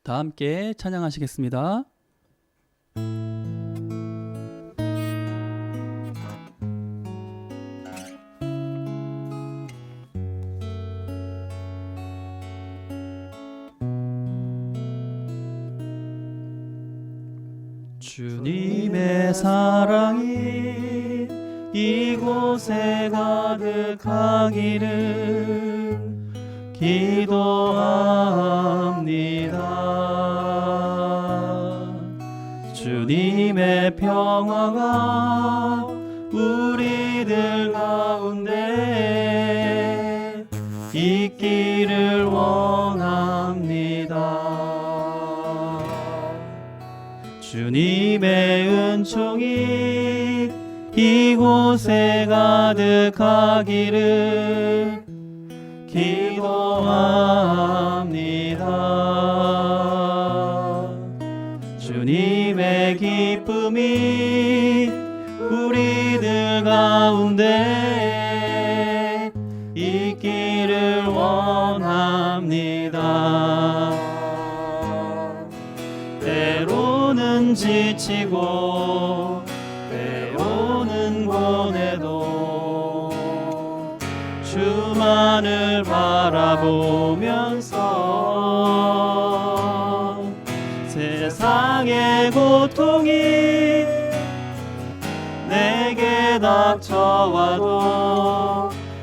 다 함께 찬양하시겠습니다. 주님의 사랑이 이곳에 가득하기를 기도합니다. 주님의 평화가 우리들 가운데 있기를 원합니다. 주님의 은총이 이곳에 가득하기를 기도합니다. 주님의 기쁨이 우리들 가운데 있기를 원합니다. 때로는 지치고 때로는 고뇌도 주만을 바라보면서 세상의 고통이 내게 닥쳐와도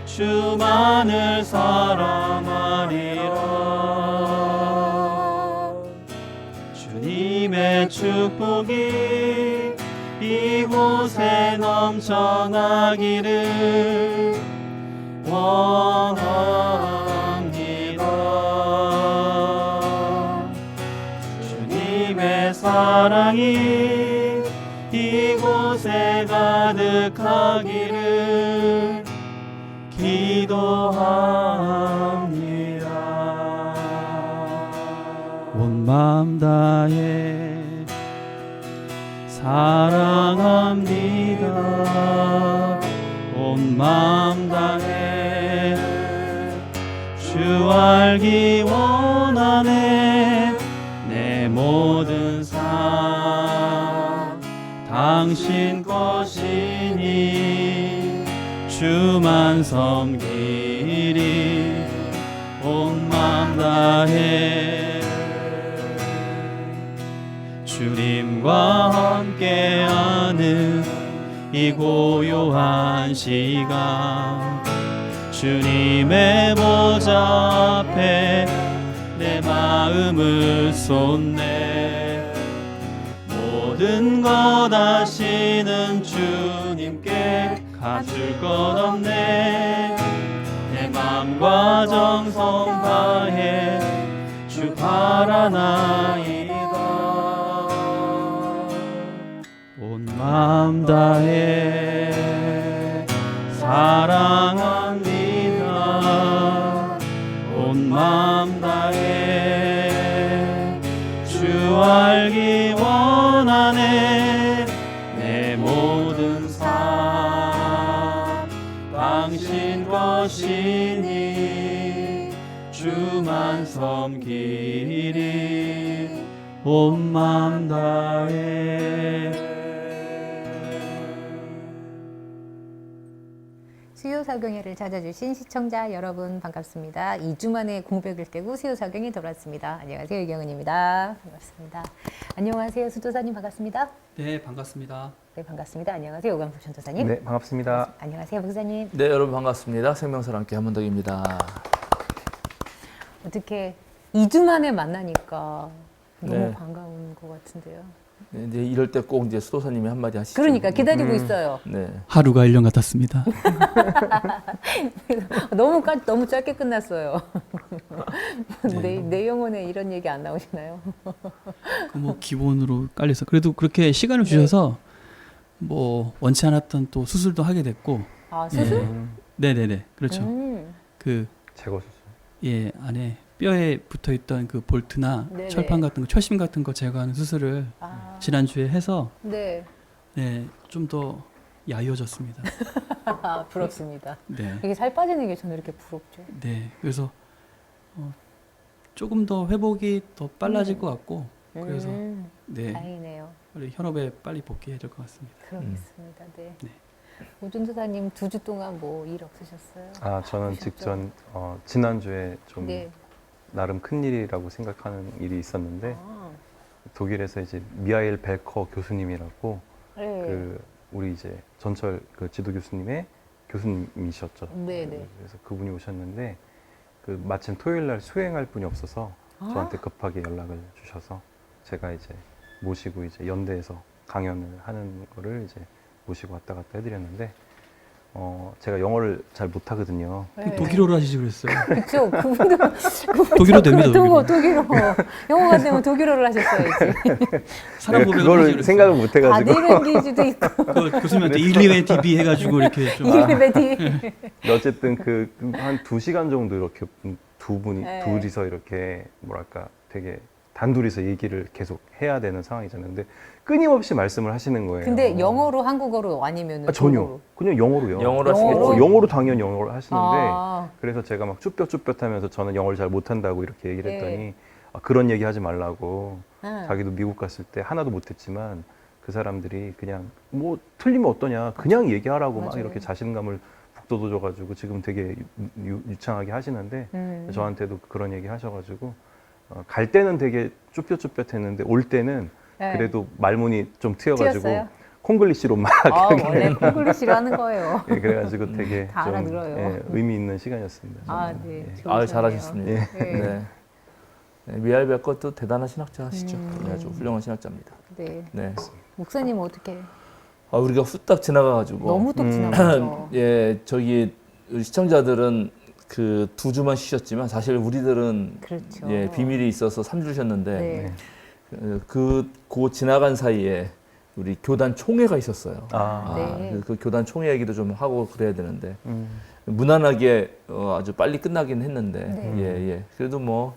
주만을 사랑하리라. 주님의 축복이 이곳에 넘쳐나기를 원합니다. 주님의 사랑이 이곳에 가득하기를 기도합니다. 온 마음 다해 사랑합니다. 온 마음 다해 주 알기 원하네. 내 모든 삶 당신 것이니 주만 섬기리. 온 마음 다해 주님과 함께하는 이 고요한 시간 주님의 보좌 앞에 내 마음을 쏟네. 모든 것 아시는 주님께 감출 것 없네. 내 맘과 정성 다해 주 바라나이다. 온 마음 다해 사랑합니다. 온 마음 다해 주 알기 원하네. 내 모든 삶 당신 것이니 주만 섬기리. 온 마음 다해. 수요사경회를 찾아주신 시청자 여러분 반갑습니다. 2주 만에 공백을 깨고 수요사경이 돌아왔습니다. 안녕하세요, 이경은입니다. 반갑습니다. 안녕하세요, 수도사님 반갑습니다. 네, 반갑습니다. 네, 반갑습니다. 안녕하세요, 오광수 전도사님. 네, 반갑습니다. 안녕하세요, 목사님. 네, 여러분 반갑습니다. 생명사랑교회 한문덕입니다. 어떻게 2주 만에 만나니까 너무 네. 반가운 것 같은데요. 네, 이제 이럴 때 꼭 이제 수도사님이 한마디 하시죠. 그러니까 기다리고 있어요. 네. 하루가 1년 같았습니다. 너무 짧게 끝났어요. 네. 내 영혼에 이런 얘기 안 나오시나요? 뭐 기본으로 깔려서 그래도 그렇게 시간을 주셔서 뭐 원치 않았던 또 수술도 하게 됐고. 아, 수술? 네네네, 그렇죠. 그 제거 수술. 예, 안에 뼈에 붙어 있던 그 볼트나 네네. 철판 같은 거, 철심 같은 거 제거하는 수술을 지난주에 해서 네. 네, 좀 더 야위어졌습니다. 부럽습니다. 네. 이게 살 빠지는 게 저는 이렇게 부럽죠. 네. 그래서 조금 더 회복이 더 빨라질 것 같고 그래서 네. 다행이네요. 우리 현업에 빨리 복귀해야 될 것 같습니다. 그러겠습니다. 네. 네. 오준 도사님 2주 동안 뭐 일 없으셨어요? 아, 저는 보셨죠? 직전 지난주에 좀 네. 나름 큰 일이라고 생각하는 일이 있었는데 아, 독일에서 이제 미하일 벨커 교수님이라고 네. 그 우리 이제 전철 그 지도 교수님의 교수님이셨죠. 네네. 그래서 그분이 오셨는데 그 마침 토요일 날 수행할 분이 없어서 아. 저한테 급하게 연락을 주셔서 제가 이제 모시고 이제 연대에서 강연을 하는 거를 이제 모시고 왔다 갔다 해드렸는데 제가 영어를 잘 못하거든요. 네. 독일어로 하시지 그랬어요. 그쵸. 그분도 독일어 됩니다. 독일어. 영어가 되면 독일어를 하셨어야지. 사람 보면 그거를 생각을 못 해가지고 바디랭귀지도 있고. 그 교수님한테 일리멘 TV 해가지고 이렇게 좀 이리베디. 어쨌든 한 2시간 정도 이렇게 두 분이 네. 둘이서 이렇게 뭐랄까 되게 단둘이서 얘기를 계속 해야 되는 상황이잖아요. 근데 끊임없이 말씀을 하시는 거예요. 근데 영어로 한국어로 아니면 전혀 그냥 영어로요. 영어로 하시겠죠? 영어로 당연히 영어를 하시는데 아, 그래서 제가 막 쭈뼛쭈뼛하면서 저는 영어를 잘 못한다고 이렇게 얘기를 네. 했더니 그런 얘기 하지 말라고. 아. 자기도 미국 갔을 때 하나도 못했지만 그 사람들이 그냥 뭐 틀리면 어떠냐 그냥 얘기하라고 막 맞아요. 이렇게 자신감을 북돋워줘가지고 지금 되게 유창하게 하시는데 저한테도 그런 얘기 하셔가지고 갈 때는 되게 쭈뼛쭈뼛했는데 올 때는 네. 그래도 말문이 좀 트여가지고 튀었어요? 콩글리시로 막 원래 콩글리시로 하는 거예요. 예, 그래가지고 되게 다 좀 알아들어요. 의미 있는 시간이었습니다. 아, 정말. 네. 예. 좋으셨네요. 잘하셨습니다. 예. 네. 네. 네, 미하일 벨커도 대단한 신학자시죠. 네, 아주 훌륭한 신학자입니다. 네. 네. 목사님 어떻게? 우리가 후딱 지나가가지고 너무 뚝 지나갔죠. 예, 저기 우리 시청자들은 그 2주만 쉬셨지만 사실 우리들은 그렇죠. 예, 비밀이 있어서 3주 쉬었는데 네. 그 지나간 사이에 우리 교단 총회가 있었어요. 네. 그 교단 총회 얘기도 좀 하고 그래야 되는데 무난하게 아주 빨리 끝나긴 했는데 네. 예. 그래도 뭐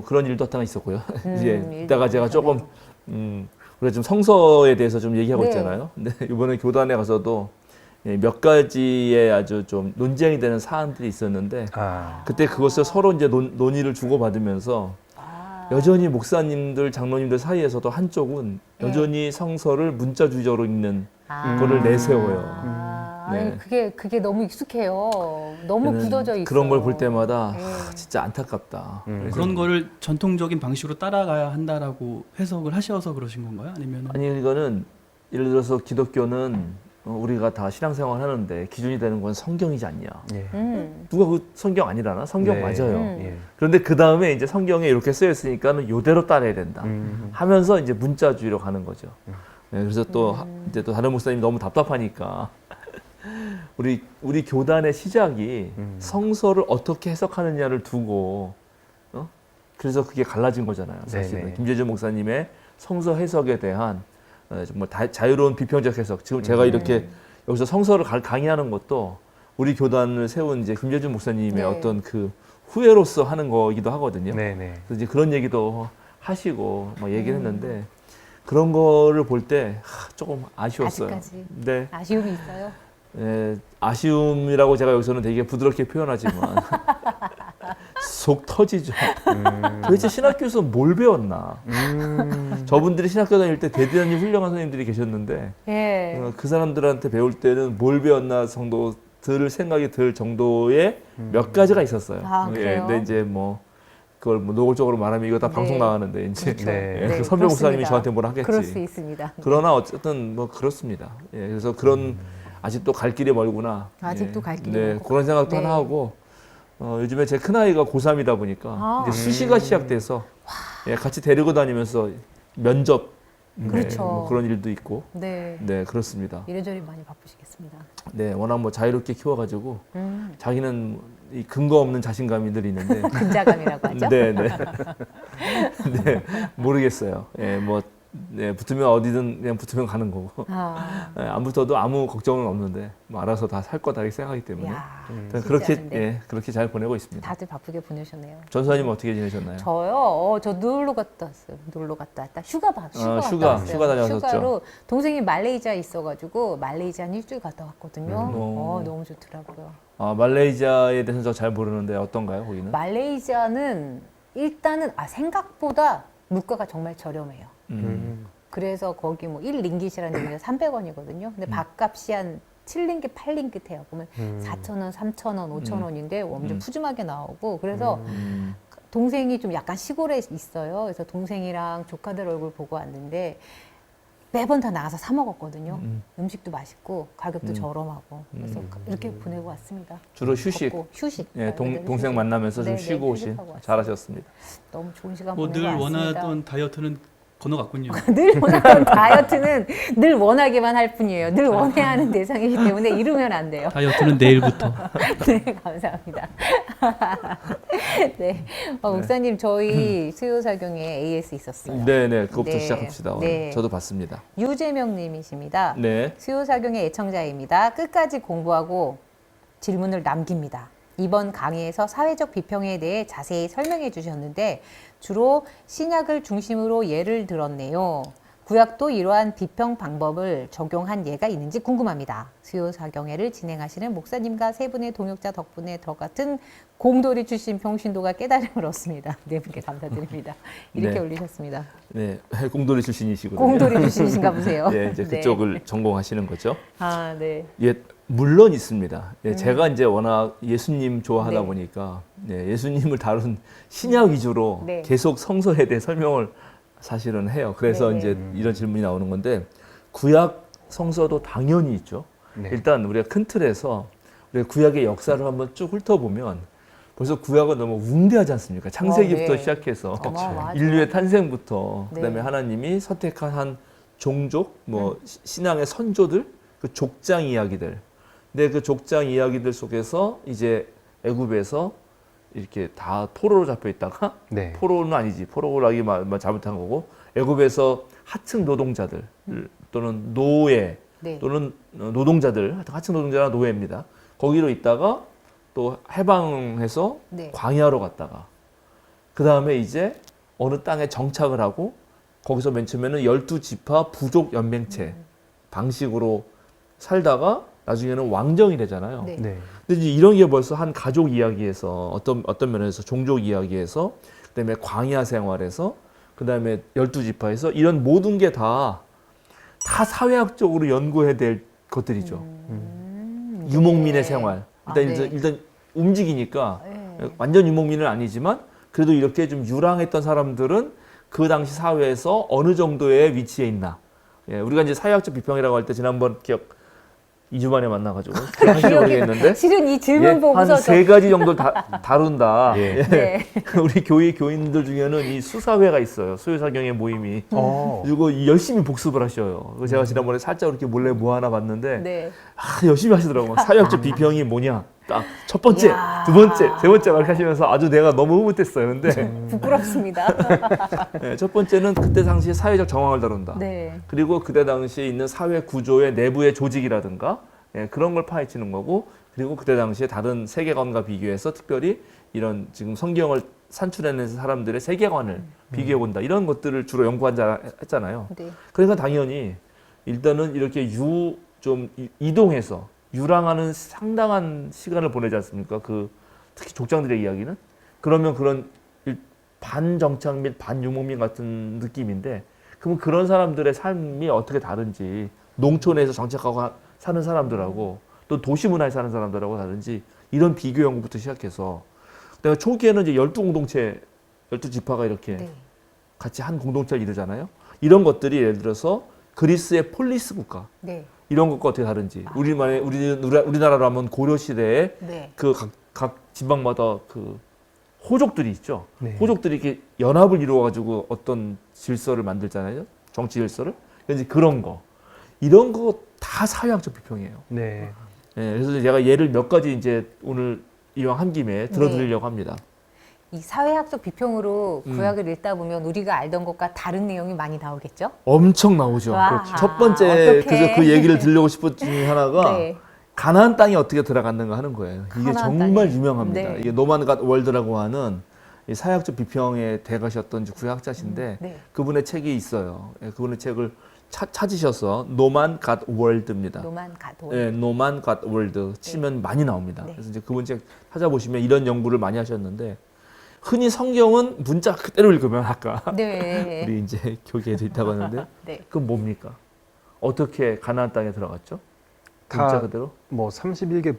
그런 일도 하나 있었고요. 이제 일도 이따가 제가 조금 있었네요. 우리가 좀 성서에 대해서 좀 얘기하고 네. 있잖아요. 근데 이번에 교단에 가서도 예, 몇 가지의 아주 좀 논쟁이 되는 사안들이 있었는데 그때 그것을 서로 이제 논의를 주고받으면서 여전히 목사님들, 장로님들 사이에서도 한쪽은 네. 여전히 성서를 문자주의적으로 읽는 아. 거를 내세워요. 아니, 네. 그게 너무 익숙해요. 너무 저는 굳어져 있어요. 그런 걸 볼 때마다 네. 진짜 안타깝다. 그래서 그런 거를 전통적인 방식으로 따라가야 한다라고 해석을 하셔서 그러신 건가요? 아니면 아니 이거는 예를 들어서 기독교는 우리가 다 신앙생활 하는데 기준이 되는 건 성경이지 않냐. 예. 누가 그 성경 아니라나? 성경 네. 맞아요. 예. 그런데 그 다음에 이제 성경에 이렇게 쓰여 있으니까는 요대로 따라야 된다. 하면서 이제 문자주의로 가는 거죠. 네, 그래서 또 이제 또 다른 목사님 너무 답답하니까 우리 교단의 시작이 성서를 어떻게 해석하느냐를 두고 그래서 그게 갈라진 거잖아요. 사실은 네네. 김재준 목사님의 성서 해석에 대한 정말 자유로운 비평적 해석. 지금 제가 이렇게 여기서 성서를 강의하는 것도 우리 교단을 세운 이제 김재준 목사님의 네. 어떤 그 후예로서 하는 거이기도 하거든요. 네네. 그래서 이제 그런 얘기도 하시고 막 얘기를 했는데 그런 거를 볼 때 조금 아쉬웠어요. 아직까지. 네, 아쉬움이 있어요. 아쉬움이라고 제가 여기서는 되게 부드럽게 표현하지만 속 터지죠. 도대체 신학교에서 뭘 배웠나? 저분들이 신학교 다닐 때 대단히 훌륭한 선생님들이 계셨는데 예. 그 사람들한테 배울 때는 뭘 배웠나 정도 들 생각이 들 정도의 몇 가지가 있었어요. 아, 그래요? 근데 이제 뭐 그걸 뭐 노골적으로 말하면 이거 다 네. 방송 나가는데 이제 그렇죠. 네. 예, 네, 그 선배 목사님이 그렇습니다. 저한테 뭐라 하겠지. 그럴 수 있습니다. 그러나 어쨌든 뭐 그렇습니다. 예, 그래서 그런 아직도 갈 길이 멀구나. 아직도 예, 갈 길이 네, 멀고. 그런 생각도 네. 하나 하고 요즘에 제 큰아이가 고3이다 보니까 아. 이제 수시가 시작돼서 예, 같이 데리고 다니면서 면접 그렇죠. 뭐 그런 일도 있고 네. 네 그렇습니다. 이래저래 많이 바쁘시겠습니다. 네 워낙 뭐 자유롭게 키워가지고 자기는 이 근거 없는 자신감이 늘 있는데 근자감이라고 하죠. 네 모르겠어요. 예, 뭐 네, 붙으면 어디든 그냥 붙으면 가는 거고 아, 네, 안 붙어도 아무 걱정은 없는데 뭐 알아서 다 살 거다 이렇게 생각하기 때문에 야, 일단 쉽지 그렇게 않은데. 예, 그렇게 잘 보내고 있습니다. 다들 바쁘게 보내셨네요. 전사님 어떻게 지내셨나요? 저요? 저 놀러 갔다 왔어요. 놀러 갔다 왔다. 휴가 갔다 휴가 왔어요. 다녀오셨죠? 휴가로 동생이 말레이시아에 있어가지고 말레이시아 한 일주일 갔다 왔거든요. 오. 너무 좋더라고요. 아, 말레이시아에 대해서 저 잘 모르는데 어떤가요, 거기는? 말레이시아는 일단은 생각보다 물가가 정말 저렴해요. 음. 그래서 거기 뭐 1링깃이라는 얘기가 300원이거든요. 근데 밥값이 한 7링깃, 8링깃 해요. 보면 4,000원, 3,000원, 5,000원인데 엄청 푸짐하게 나오고 그래서 동생이 좀 약간 시골에 있어요. 그래서 동생이랑 조카들 얼굴 보고 왔는데 매번 다 나가서 사 먹었거든요. 음식도 맛있고 가격도 저렴하고 그래서 이렇게 보내고 왔습니다. 주로 휴식. 걷고, 휴식. 예, 말 그대로 동생 휴식. 만나면서 좀 네, 쉬고 네, 오신 휴식하고 왔어요. 잘하셨습니다. 너무 좋은 시간 뭐 보내고 늘 왔습니다. 원하던 다이어트는 건너갔군요. 늘 원하던 다이어트는 늘 원하기만 할 뿐이에요. 늘 원해야 하는 대상이기 때문에 이루면 안 돼요. 다이어트는 내일부터. 네, 감사합니다. 네, 목사님 저희 수요사경에 AS 있었어요. 네, 네, 그것부터 네. 시작합시다. 오늘. 네. 저도 봤습니다. 유재명님이십니다. 네, 수요사경의 애청자입니다. 끝까지 공부하고 질문을 남깁니다. 이번 강의에서 사회적 비평에 대해 자세히 설명해 주셨는데 주로 신약을 중심으로 예를 들었네요. 구약도 이러한 비평 방법을 적용한 예가 있는지 궁금합니다. 수요사경회를 진행하시는 목사님과 세 분의 동역자 덕분에 더 같은 공돌이 출신 평신도가 깨달음을 얻습니다. 네 분께 감사드립니다. 이렇게 네. 올리셨습니다. 네, 공돌이 출신이시거든요. 공돌이 출신이신가 보세요. 네, 이제 그쪽을 전공하시는 거죠. 아, 네. 예, 물론 있습니다. 예, 제가 이제 워낙 예수님 좋아하다 네. 보니까 예, 예수님을 다룬 신약 위주로 네. 계속 성서에 대해 설명을 사실은 해요. 그래서 네. 이제 이런 질문이 나오는 건데 구약 성서도 당연히 있죠. 네. 일단 우리가 큰 틀에서 우리가 구약의 역사를 한번 쭉 훑어보면 벌써 구약은 너무 웅대하지 않습니까? 창세기부터 네. 시작해서 어마어마하죠. 인류의 탄생부터 네. 그다음에 하나님이 선택한 한 종족, 뭐 신앙의 선조들, 그 족장 이야기들. 근데 그 족장 이야기들 속에서 이제 애굽에서 이렇게 다 포로로 잡혀 있다가 네. 포로는 아니지. 포로라기 말 잘못한 거고 애굽에서 하층 노동자들 또는 노예 네. 또는 노동자들 하층 노동자나 노예입니다. 거기로 있다가 또 해방해서 네. 광야로 갔다가 그 다음에 이제 어느 땅에 정착을 하고 거기서 맨 처음에는 12지파 부족 연맹체 방식으로 살다가 나중에는 왕정이 되잖아요. 네. 네. 근데 이제 이런 게 벌써 한 가족 이야기에서 어떤 면에서 종족 이야기에서 그다음에 광야 생활에서 그다음에 12지파에서 이런 모든 게 다 사회학적으로 연구해야 될 것들이죠. 유목민의 네. 생활. 아, 일단, 네. 일단 움직이니까 네. 완전 유목민은 아니지만 그래도 이렇게 좀 유랑했던 사람들은 그 당시 사회에서 어느 정도의 위치에 있나. 예, 우리가 이제 사회학적 비평이라고 할 때 지난번 2주 만에 만나가지고 기억하실지 모르겠는데 실은 이 질문 보고서 한 세 가지 정도 다룬다. 예. 네. 우리 교회 교인들 중에는 이 수사회가 있어요. 수요사경의 모임이. 그리고 열심히 복습을 하셔요. 그래서 제가 지난번에 살짝 이렇게 몰래 뭐 하나 봤는데 네. 열심히 하시더라고요. 사회학적 비평이 뭐냐. 딱 첫 번째, 이야. 두 번째, 세 번째 막 하시면서 아주 내가 너무 흐뭇했어요. 근데 부끄럽습니다. 네, 첫 번째는 그때 당시의 사회적 정황을 다룬다. 네. 그리고 그때 당시에 있는 사회 구조의 내부의 조직이라든가 예, 그런 걸 파헤치는 거고 그리고 그때 당시에 다른 세계관과 비교해서 특별히 이런 지금 성경을 산출해낸 사람들의 세계관을 비교해 본다 이런 것들을 주로 연구했잖아요. 네. 그러니까 당연히 일단은 이렇게 좀 이동해서 유랑하는 상당한 시간을 보내지 않습니까? 특히 족장들의 이야기는 그러면 그런 반정착 및 반유목민 같은 느낌인데 그러면 그런 사람들의 삶이 어떻게 다른지 농촌에서 정착하고 사는 사람들하고 또 도시 문화에 사는 사람들하고 다른지 이런 비교 연구부터 시작해서 내가 초기에는 이제 12공동체 12지파가 이렇게 네. 같이 한 공동체를 이루잖아요. 이런 것들이 예를 들어서 그리스의 폴리스 국가 네. 이런 것과 어떻게 다른지 우리나라로 하면 고려 시대에 네. 그 각 지방마다 그 호족들이 있죠. 네. 호족들이 이렇게 연합을 이루어가지고 어떤 질서를 만들잖아요. 정치 질서를. 이제 그런 거. 이런 거 다 사회학적 비평이에요. 네. 예, 그래서 제가 예를 몇 가지 이제 오늘 이왕 한 김에 들어드리려고 합니다. 이 사회학적 비평으로 구약을 읽다 보면 우리가 알던 것과 다른 내용이 많이 나오겠죠? 엄청 나오죠. 와, 그렇죠. 첫 번째 어떡해. 그래서 그 얘기를 들려고 싶은 중에 하나가 네. 가나안 땅이 어떻게 들어갔는가 하는 거예요. 이게 가나안 정말 땅이. 유명합니다. 네. 이게 노만 갓 월드라고 하는 이 사회학적 비평의 대가셨던 구약자신데 네. 그분의 책이 있어요. 예, 그분의 책을 찾으셔서 노만 갓 월드입니다. 노만 가도. 예, 노만 갓 월드 치면 많이 나옵니다. 네. 그래서 이제 그분 책 찾아보시면 이런 연구를 많이 하셨는데 흔히 성경은 문자 그대로 읽으면 아까 네. 우리 이제 교계에도 있다고 하는데 네. 그건 뭡니까? 어떻게 가나안 땅에 들어갔죠? 문자 다 그대로? 뭐 31개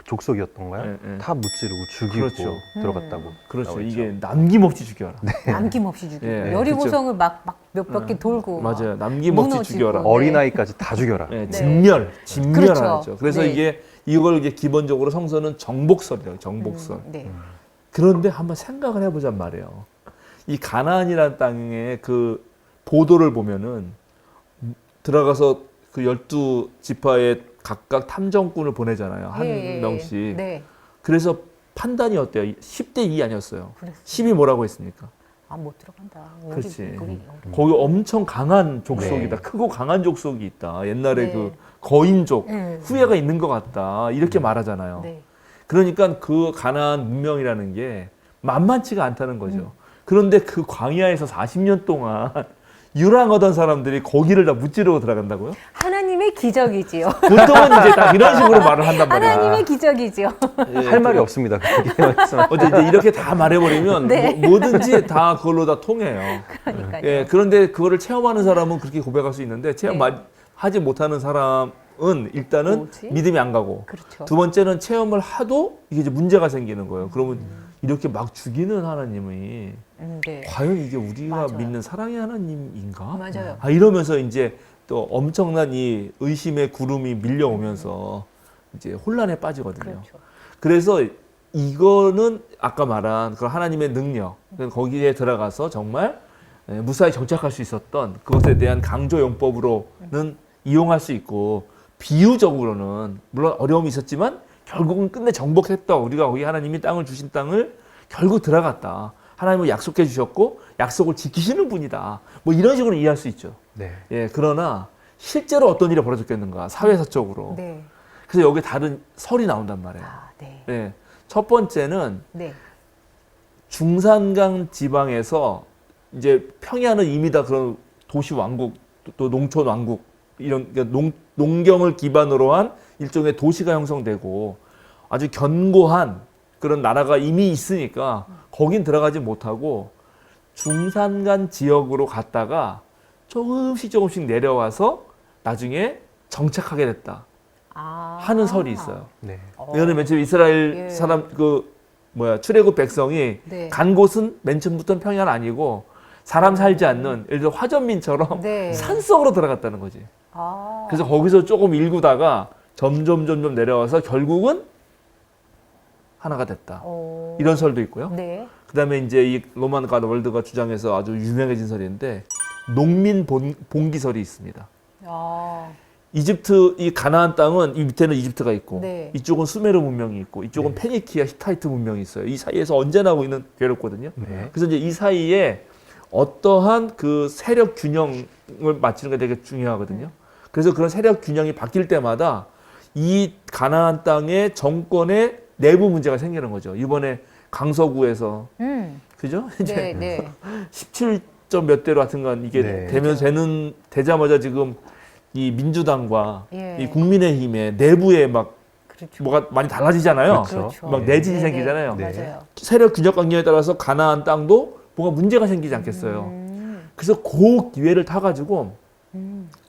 족속이었던가요? 예, 예. 다 무찌르고 죽이고 그렇죠. 들어갔다고. 그렇죠. 나오죠. 이게 남김없이 죽여라. 남김없이 죽이고 예, 여리고성을 막 몇몇 개 돌고 맞아요. 남김없이 무너지고. 죽여라. 네. 어린아이까지 다 죽여라. 예, 네. 진멸하죠. 그렇죠. 그래서 네. 이걸 이게 기본적으로 성서는 정복설이에요. 정복설. 네. 그런데 한번 생각을 해보잔 말이에요. 이 가나안이라는 땅의 그 보도를 보면은 들어가서 그 12지파에 각각 탐정꾼을 보내잖아요. 한 예, 예. 명씩. 네. 그래서 판단이 어때요? 10대 2 아니었어요. 그랬어요. 10이 뭐라고 했습니까? 아, 못 들어간다. 그렇지. 우리. 거기 엄청 강한 족속이다. 네. 크고 강한 족속이 있다. 옛날에 네. 그 거인족 네. 후예가 있는 것 같다. 이렇게 말하잖아요. 네. 그러니까 그 가나안 문명이라는 게 만만치가 않다는 거죠. 그런데 그 광야에서 40년 동안 유랑하던 사람들이 거기를 다 무찌르고 들어간다고요? 하나님의 기적이지요. 보통은 이제 다 이런 식으로 말을 한단 말이야. 하나님의 기적이지요. 할 말이 없습니다. 그게 말씀. 어제 이제 이렇게 다 말해버리면 네. 뭐든지 다 그걸로 다 통해요. 그러니까요. 예, 그런데 그거를 체험하는 사람은 그렇게 고백할 수 있는데 네. 하지 못하는 사람은 일단은 뭐지? 믿음이 안 가고 그렇죠. 두 번째는 체험을 하도 이게 이제 문제가 생기는 거예요. 그러면 이렇게 막 죽이는 하나님이 네. 과연 이게 우리가 맞아요. 믿는 사랑의 하나님인가? 맞아요. 아, 이러면서 이제 또 엄청난 이 의심의 구름이 밀려오면서 이제 혼란에 빠지거든요. 그렇죠. 그래서 이거는 아까 말한 그 하나님의 능력, 거기에 들어가서 정말 무사히 정착할 수 있었던 그것에 대한 강조 용법으로는 이용할 수 있고 비유적으로는 물론 어려움이 있었지만 결국은 끝내 정복했다. 우리가 거기 하나님이 땅을 주신 땅을 결국 들어갔다. 하나님은 약속해 주셨고 약속을 지키시는 분이다. 뭐 이런 식으로 이해할 수 있죠. 네. 예, 그러나 실제로 어떤 일이 벌어졌겠는가? 사회사적으로. 네. 그래서 여기 다른 설이 나온단 말이에요. 아, 네. 예. 첫 번째는 네. 중산강 지방에서 이제 평야는 이미 다 그런 도시 왕국 또 농촌 왕국 이런 그러니까 농경을 기반으로 한 일종의 도시가 형성되고 아주 견고한 그런 나라가 이미 있으니까 거긴 들어가지 못하고 중산간 지역으로 갔다가 조금씩 내려와서 나중에 정착하게 됐다 아. 하는 설이 있어요. 네. 왜냐하면 맨 처음에 이스라엘 예. 사람 출애굽 백성이 네. 간 곳은 맨 처음부터는 평야는 아니고 사람 살지 않는 예를 들어 화전민처럼 네. 산속으로 들어갔다는 거지. 아. 그래서 거기서 조금 일구다가 점점 내려와서 결국은 하나가 됐다. 어. 이런 설도 있고요. 네. 그다음에 이제 이 로만 갓 월드가 주장해서 아주 유명해진 설인데 농민 봉기설이 있습니다. 아. 이집트 이 가나안 땅은 이 밑에는 이집트가 있고 네. 이쪽은 수메르 문명이 있고 이쪽은 페니키아 히타이트 문명이 있어요. 이 사이에서 언제나 우리는 괴롭거든요. 네. 그래서 이제 이 사이에 어떠한 그 세력 균형을 맞추는 게 되게 중요하거든요. 그래서 그런 세력 균형이 바뀔 때마다 이 가나안 땅의 정권의 내부 문제가 생기는 거죠. 이번에 강서구에서 그죠? 네, 네. 17점 몇 대로 하여튼간 이게 네. 되자마자 지금 이 민주당과 예. 이 국민의힘의 내부에 막 그렇죠. 뭐가 많이 달라지잖아요. 그렇죠. 막 네. 내진이 네, 생기잖아요. 네. 네. 맞아요. 세력 균형 관계에 따라서 가나안 땅도 뭔가 문제가 생기지 않겠어요. 그래서 그 기회를 타가지고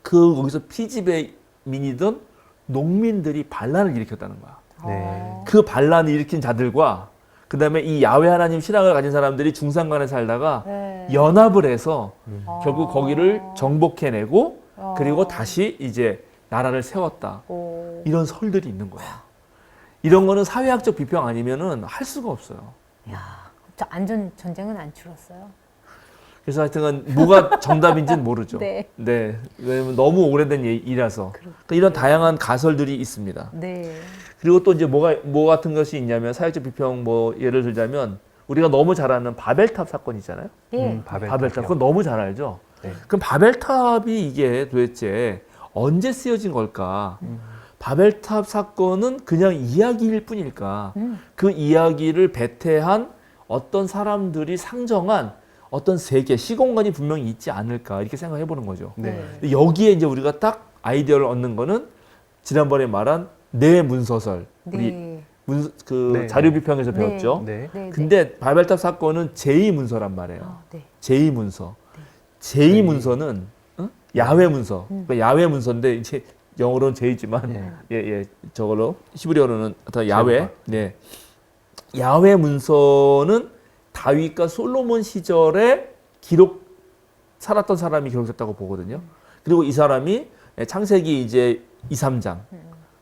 거기서 피지배민이던 농민들이 반란을 일으켰다는 거야. 네. 그 반란을 일으킨 자들과 그 다음에 이 야훼 하나님 신앙을 가진 사람들이 중산간에 살다가 네. 연합을 해서 아. 결국 거기를 정복해내고 아. 그리고 다시 이제 나라를 세웠다. 오. 이런 설들이 있는 거야. 이런 거는 사회학적 비평 아니면은 할 수가 없어요. 야, 저 안전 전쟁은 안 치렀어요. 그래서 하여튼 뭐가 정답인지는 모르죠. 네. 네. 왜냐면 너무 오래된 일이라서. 그러니까 이런 다양한 가설들이 있습니다. 네. 그리고 또 이제 뭐 같은 것이 있냐면 사회적 비평 뭐 예를 들자면 우리가 너무 잘 아는 바벨탑 사건 있잖아요. 예. 바벨탑 그건 너무 잘 알죠. 네. 그럼 바벨탑이 이게 도대체 언제 쓰여진 걸까? 바벨탑 사건은 그냥 이야기일 뿐일까? 그 이야기를 배태한 어떤 사람들이 상정한 어떤 세계, 시공간이 분명히 있지 않을까 이렇게 생각해 보는 거죠. 네. 근데 여기에 이제 우리가 딱 아이디어를 얻는 거는 지난번에 말한 내 문서설, 우리 네. 네. 자료 비평에서 네. 배웠죠. 네. 네. 근데 바벨탑 사건은 제2문서란 말이에요. 네. 제2문서. 제2문서는 야훼 문서. 그러니까 야훼 문서인데 이제 영어로는 제이지만 예, 저걸로 히브리어로는 다 야훼. 네. 야훼 문서는 다윗과 솔로몬 시절에 살았던 사람이 기록했다고 보거든요. 그리고 이 사람이 창세기 이제 2, 3장.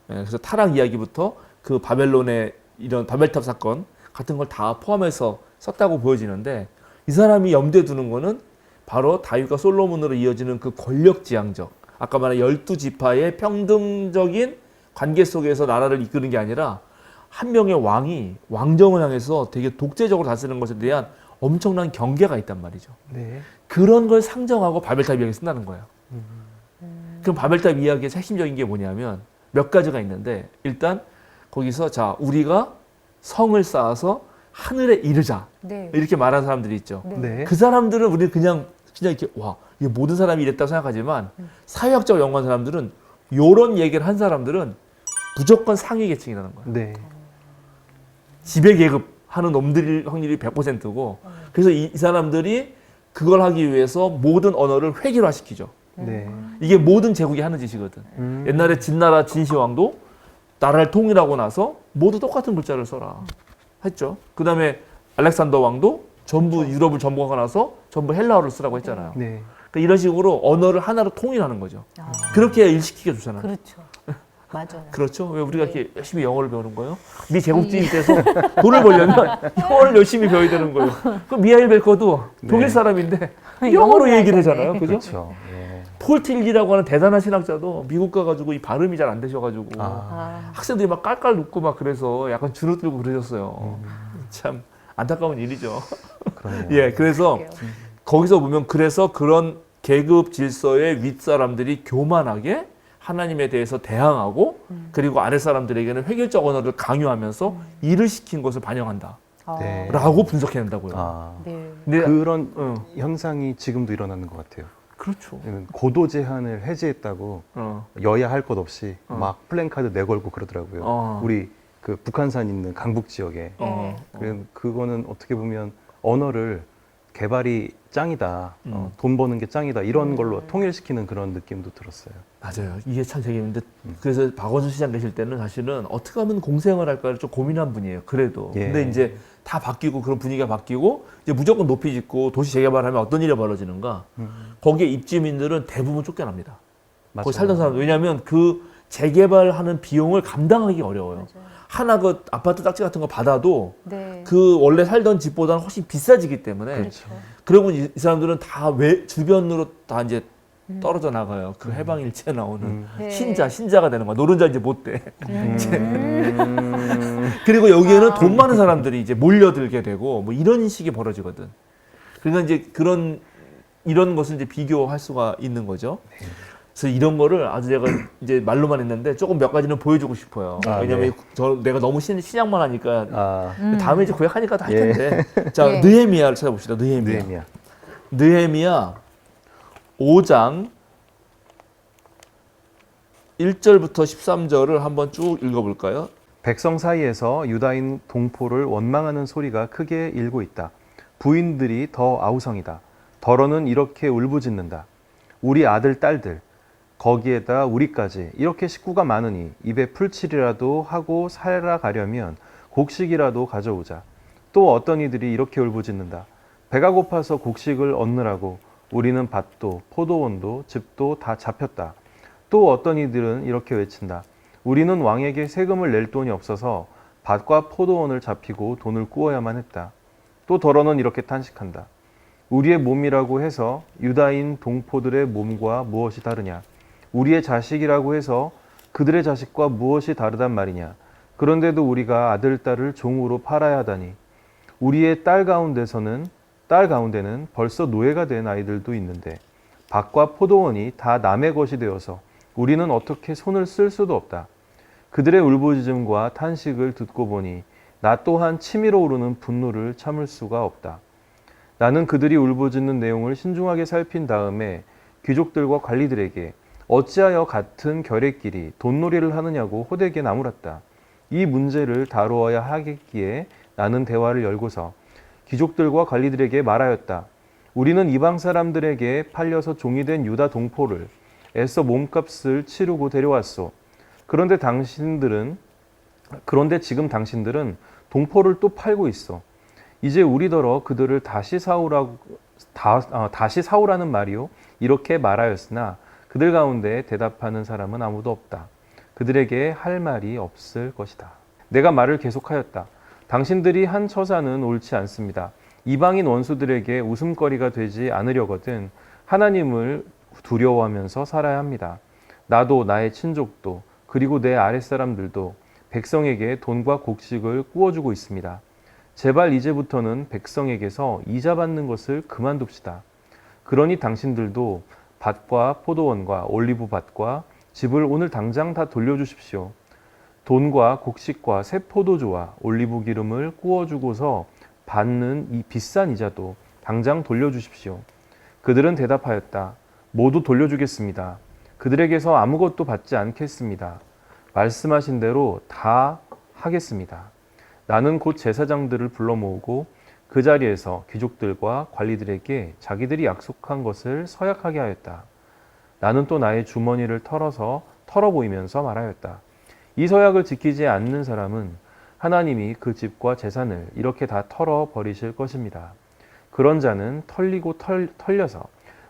그래서 타락 이야기부터 그 바벨론의 이런 바벨탑 사건 같은 걸 다 포함해서 썼다고 보여지는데 이 사람이 염두에 두는 거는 바로 다윗과 솔로몬으로 이어지는 그 권력지향적, 아까 말한 12지파의 평등적인 관계 속에서 나라를 이끄는 게 아니라 한 명의 왕이 왕정을 향해서 되게 독재적으로 다스리는 것에 대한 엄청난 경계가 있단 말이죠. 네. 그런 걸 상정하고 바벨탑 이야기를 쓴다는 거예요. 그럼 바벨탑 이야기의 핵심적인 게 뭐냐면 몇 가지가 있는데 일단 거기서 자 우리가 성을 쌓아서 하늘에 이르자 네. 이렇게 말하는 사람들이 있죠. 네. 그 사람들은 우리는 그냥 이렇게 와 이게 모든 사람이 이랬다고 생각하지만 사회학적 연구한 사람들은 요런 얘기를 한 사람들은 무조건 상위 계층이라는 거예요. 네. 지배 계급 하는 놈들일 확률이 100%고 그래서 이 사람들이 그걸 하기 위해서 모든 언어를 획일화시키죠. 네. 이게 모든 제국이 하는 짓이거든. 옛날에 진나라 진시황도 나라를 통일하고 나서 모두 똑같은 글자를 써라 했죠. 그 다음에 알렉산더 왕도 전부 유럽을 점거하고 나서 전부 헬라어를 쓰라고 했잖아요. 네. 그러니까 이런 식으로 언어를 하나로 통일하는 거죠. 아, 그렇게 일시키게 주잖아요. 그렇죠. 맞아요. 그렇죠. 왜 우리가 이렇게 열심히 영어를 배우는 거예요? 네 제국주의 돼서 돈을 벌려면 영어를 열심히 배워야 되는 거예요. 그럼 미하일 벨커도 독일 사람인데 영어로 얘기를 하잖아요. 그죠? 그렇죠. 예. 폴 틸리라고 하는 대단한 신학자도 미국 가가지고 이 발음이 잘 안 되셔가지고 아, 학생들이 막 깔깔 웃고 막 그래서 약간 주눅들고 그러셨어요. 참 안타까운 일이죠. 그러네요. 예, 그래서 그래요. 거기서 보면 그래서 그런 계급 질서의 윗사람들이 교만하게 하나님에 대해서 대항하고 그리고 아랫사람들에게는 획일적 언어를 강요하면서 일을 시킨 것을 반영한다. 네. 라고 분석해낸다고요. 아, 네. 근데 그런 어, 현상이 지금도 일어나는 것 같아요. 그렇죠. 고도 제한을 해제했다고 어, 여야 할 것 없이 막 플랜카드 내걸고 그러더라고요. 어. 우리 그 북한산 있는 강북 지역에. 어, 그거는 어떻게 보면 언어를 개발이 짱이다, 돈 버는 게 짱이다 이런 걸로 통일시키는 그런 느낌도 들었어요. 맞아요. 이게 참 재밌는데 그래서 박원순 시장 계실 때는 사실은 어떻게 하면 공생을 할까를 좀 고민한 분이에요. 그래도. 예. 근데 이제 다 바뀌고 그런 분위기가 바뀌고 이제 무조건 높이 짓고 도시 재개발하면 어떤 일이 벌어지는가? 거기에 입주민들은 대부분 쫓겨납니다. 맞아요. 거기 살던 사람들. 왜냐하면 그 재개발하는 비용을 감당하기 어려워요. 하나 그 아파트 딱지 같은 거 받아도 네. 그 원래 살던 집보다는 훨씬 비싸지기 때문에 그렇죠. 그러고 이 사람들은 다 주변으로 다 이제 떨어져 나가요. 그 해방일지에 나오는 네. 신자가 되는 거야. 노른자 이제 못 돼. 그리고 여기에는 돈 많은 사람들이 이제 몰려들게 되고 뭐 이런 식이 벌어지거든. 그러니까 이제 이런 것을 이제 비교할 수가 있는 거죠. 그래서 이런 거를 아주 제가 이제 말로만 했는데 조금 몇 가지는 보여주고 싶어요. 아, 왜냐면 네. 내가 너무 신약만 하니까 아, 다음에 이제 구약하니까 다 할 예. 텐데. 자, 예. 느헤미야를 찾아봅시다. 느헤미야. 느헤미야 5장 1절부터 13절을 한번 쭉 읽어볼까요? 백성 사이에서 유다인 동포를 원망하는 소리가 크게 일고 있다. 부인들이 더 아우성이다. 더러는 이렇게 울부짖는다. 우리 아들 딸들 거기에다 우리까지 이렇게 식구가 많으니 입에 풀칠이라도 하고 살아가려면 곡식이라도 가져오자. 또 어떤 이들이 이렇게 울부짖는다. 배가 고파서 곡식을 얻느라고 우리는 밭도 포도원도 집도 다 잡혔다. 또 어떤 이들은 이렇게 외친다. 우리는 왕에게 세금을 낼 돈이 없어서 밭과 포도원을 잡히고 돈을 꾸어야만 했다. 또 더러는 이렇게 탄식한다. 우리의 몸이라고 해서 유다인 동포들의 몸과 무엇이 다르냐? 우리의 자식이라고 해서 그들의 자식과 무엇이 다르단 말이냐? 그런데도 우리가 아들, 딸을 종으로 팔아야 하다니. 우리의 딸 가운데는 벌써 노예가 된 아이들도 있는데 밭과 포도원이 다 남의 것이 되어서 우리는 어떻게 손을 쓸 수도 없다. 그들의 울부짖음과 탄식을 듣고 보니 나 또한 치밀어 오르는 분노를 참을 수가 없다. 나는 그들이 울부짖는 내용을 신중하게 살핀 다음에 귀족들과 관리들에게 어찌하여 같은 결의끼리 돈놀이를 하느냐고 호되게 나무랐다. 이 문제를 다루어야 하겠기에 나는 대화를 열고서 귀족들과 관리들에게 말하였다. 우리는 이방 사람들에게 팔려서 종이 된 유다 동포를 애써 몸값을 치르고 데려왔소. 그런데 지금 당신들은 동포를 또 팔고 있어. 이제 우리더러 그들을 다시 사오라는 말이요. 이렇게 말하였으나 그들 가운데 대답하는 사람은 아무도 없다. 그들에게 할 말이 없을 것이다. 내가 말을 계속하였다. 당신들이 한 처사는 옳지 않습니다. 이방인 원수들에게 웃음거리가 되지 않으려거든 하나님을 두려워하면서 살아야 합니다. 나도 나의 친족도 그리고 내 아랫사람들도 백성에게 돈과 곡식을 구워주고 있습니다. 제발 이제부터는 백성에게서 이자 받는 것을 그만둡시다. 그러니 당신들도 밭과 포도원과 올리브 밭과 집을 오늘 당장 다 돌려주십시오. 돈과 곡식과 새 포도주와 올리브 기름을 구워주고서 받는 이 비싼 이자도 당장 돌려주십시오. 그들은 대답하였다. 모두 돌려주겠습니다. 그들에게서 아무것도 받지 않겠습니다. 말씀하신 대로 다 하겠습니다. 나는 곧 제사장들을 불러 모으고 그 자리에서 귀족들과 관리들에게 자기들이 약속한 것을 서약하게 하였다. 나는 또 나의 주머니를 털어 보이면서 말하였다. 이 서약을 지키지 않는 사람은 하나님이 그 집과 재산을 이렇게 다 털어 버리실 것입니다. 그런 자는 털리고 털려서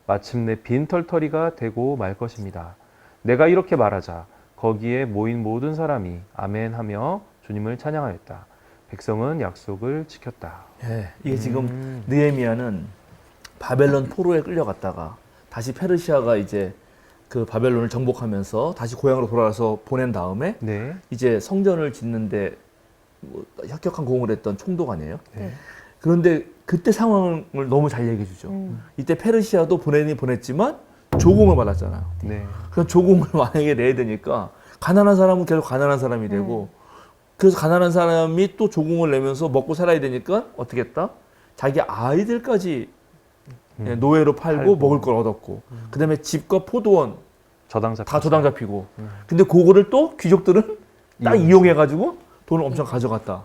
마침내 빈 털터리가 되고 말 것입니다. 내가 이렇게 말하자 거기에 모인 모든 사람이 아멘 하며 주님을 찬양하였다. 백성은 약속을 지켰다. 예, 이게 지금 느헤미야는 바벨론 포로에 끌려갔다가 다시 페르시아가 이제 그 바벨론을 정복하면서 다시 고향으로 돌아와서 보낸 다음에 네. 이제 성전을 짓는데 뭐 혁혁한 공을 했던 총독아니에요. 네. 그런데 그때 상황을 너무 잘 얘기해 주죠. 이때 페르시아도 보냈지만 조공을 받았잖아요. 네. 그 조공을 만약에 내야 되니까 가난한 사람은 계속 가난한 사람이 되고 그래서 가난한 사람이 또 조공을 내면서 먹고 살아야 되니까 어떻게 했다? 자기 아이들까지 노예로 팔고 먹을 걸 얻었고 그 다음에 집과 포도원 다 저당 잡히고 근데 그거를 또 귀족들은 딱 이용해가지고 돈을 엄청 가져갔다.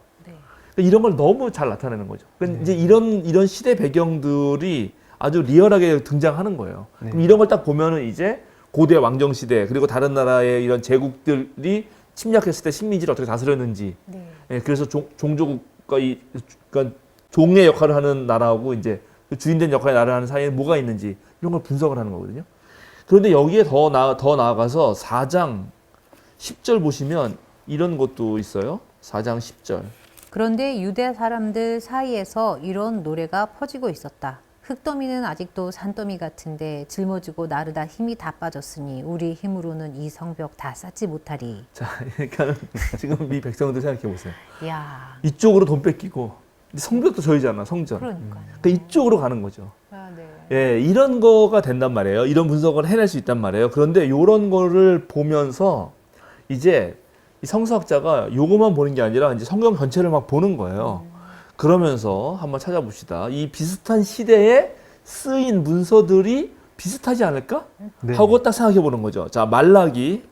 그러니까 이런 걸 너무 잘 나타내는 거죠. 그러니까 이제 이런 시대 배경들이 아주 리얼하게 등장하는 거예요. 그럼 이런 걸 딱 보면은 이제 고대 왕정 시대 그리고 다른 나라의 이런 제국들이 침략했을 때 식민지를 어떻게 다스렸는지, 예, 그래서 종조국과 그러니까 종의 역할을 하는 나라하고 이제 주인된 역할의 나라를 하는 사이에 뭐가 있는지 이런 걸 분석을 하는 거거든요. 그런데 여기에 더 나아가서 4장 10절 보시면 이런 것도 있어요. 4장 10절. 그런데 유대 사람들 사이에서 이런 노래가 퍼지고 있었다. 흙더미는 아직도 산더미 같은데 짊어지고 나르다 힘이 다 빠졌으니 우리 힘으로는 이 성벽 다 쌓지 못하리. 자, 그러니까 지금 이 백성들 생각해 보세요. 이야. 이쪽으로 돈 뺏기고 성벽도 저희잖아, 성전. 그러니까요. 그러니까 이쪽으로 가는 거죠. 아, 네. 예, 이런 거가 된단 말이에요. 이런 분석을 해낼 수 있단 말이에요. 그런데 이런 거를 보면서 이제 이 성서학자가 요거만 보는 게 아니라 이제 성경 전체를 막 보는 거예요. 그러면서 한번 찾아봅시다. 이 비슷한 시대에 쓰인 문서들이 비슷하지 않을까? 네. 하고 딱 생각해 보는 거죠. 자, 말라기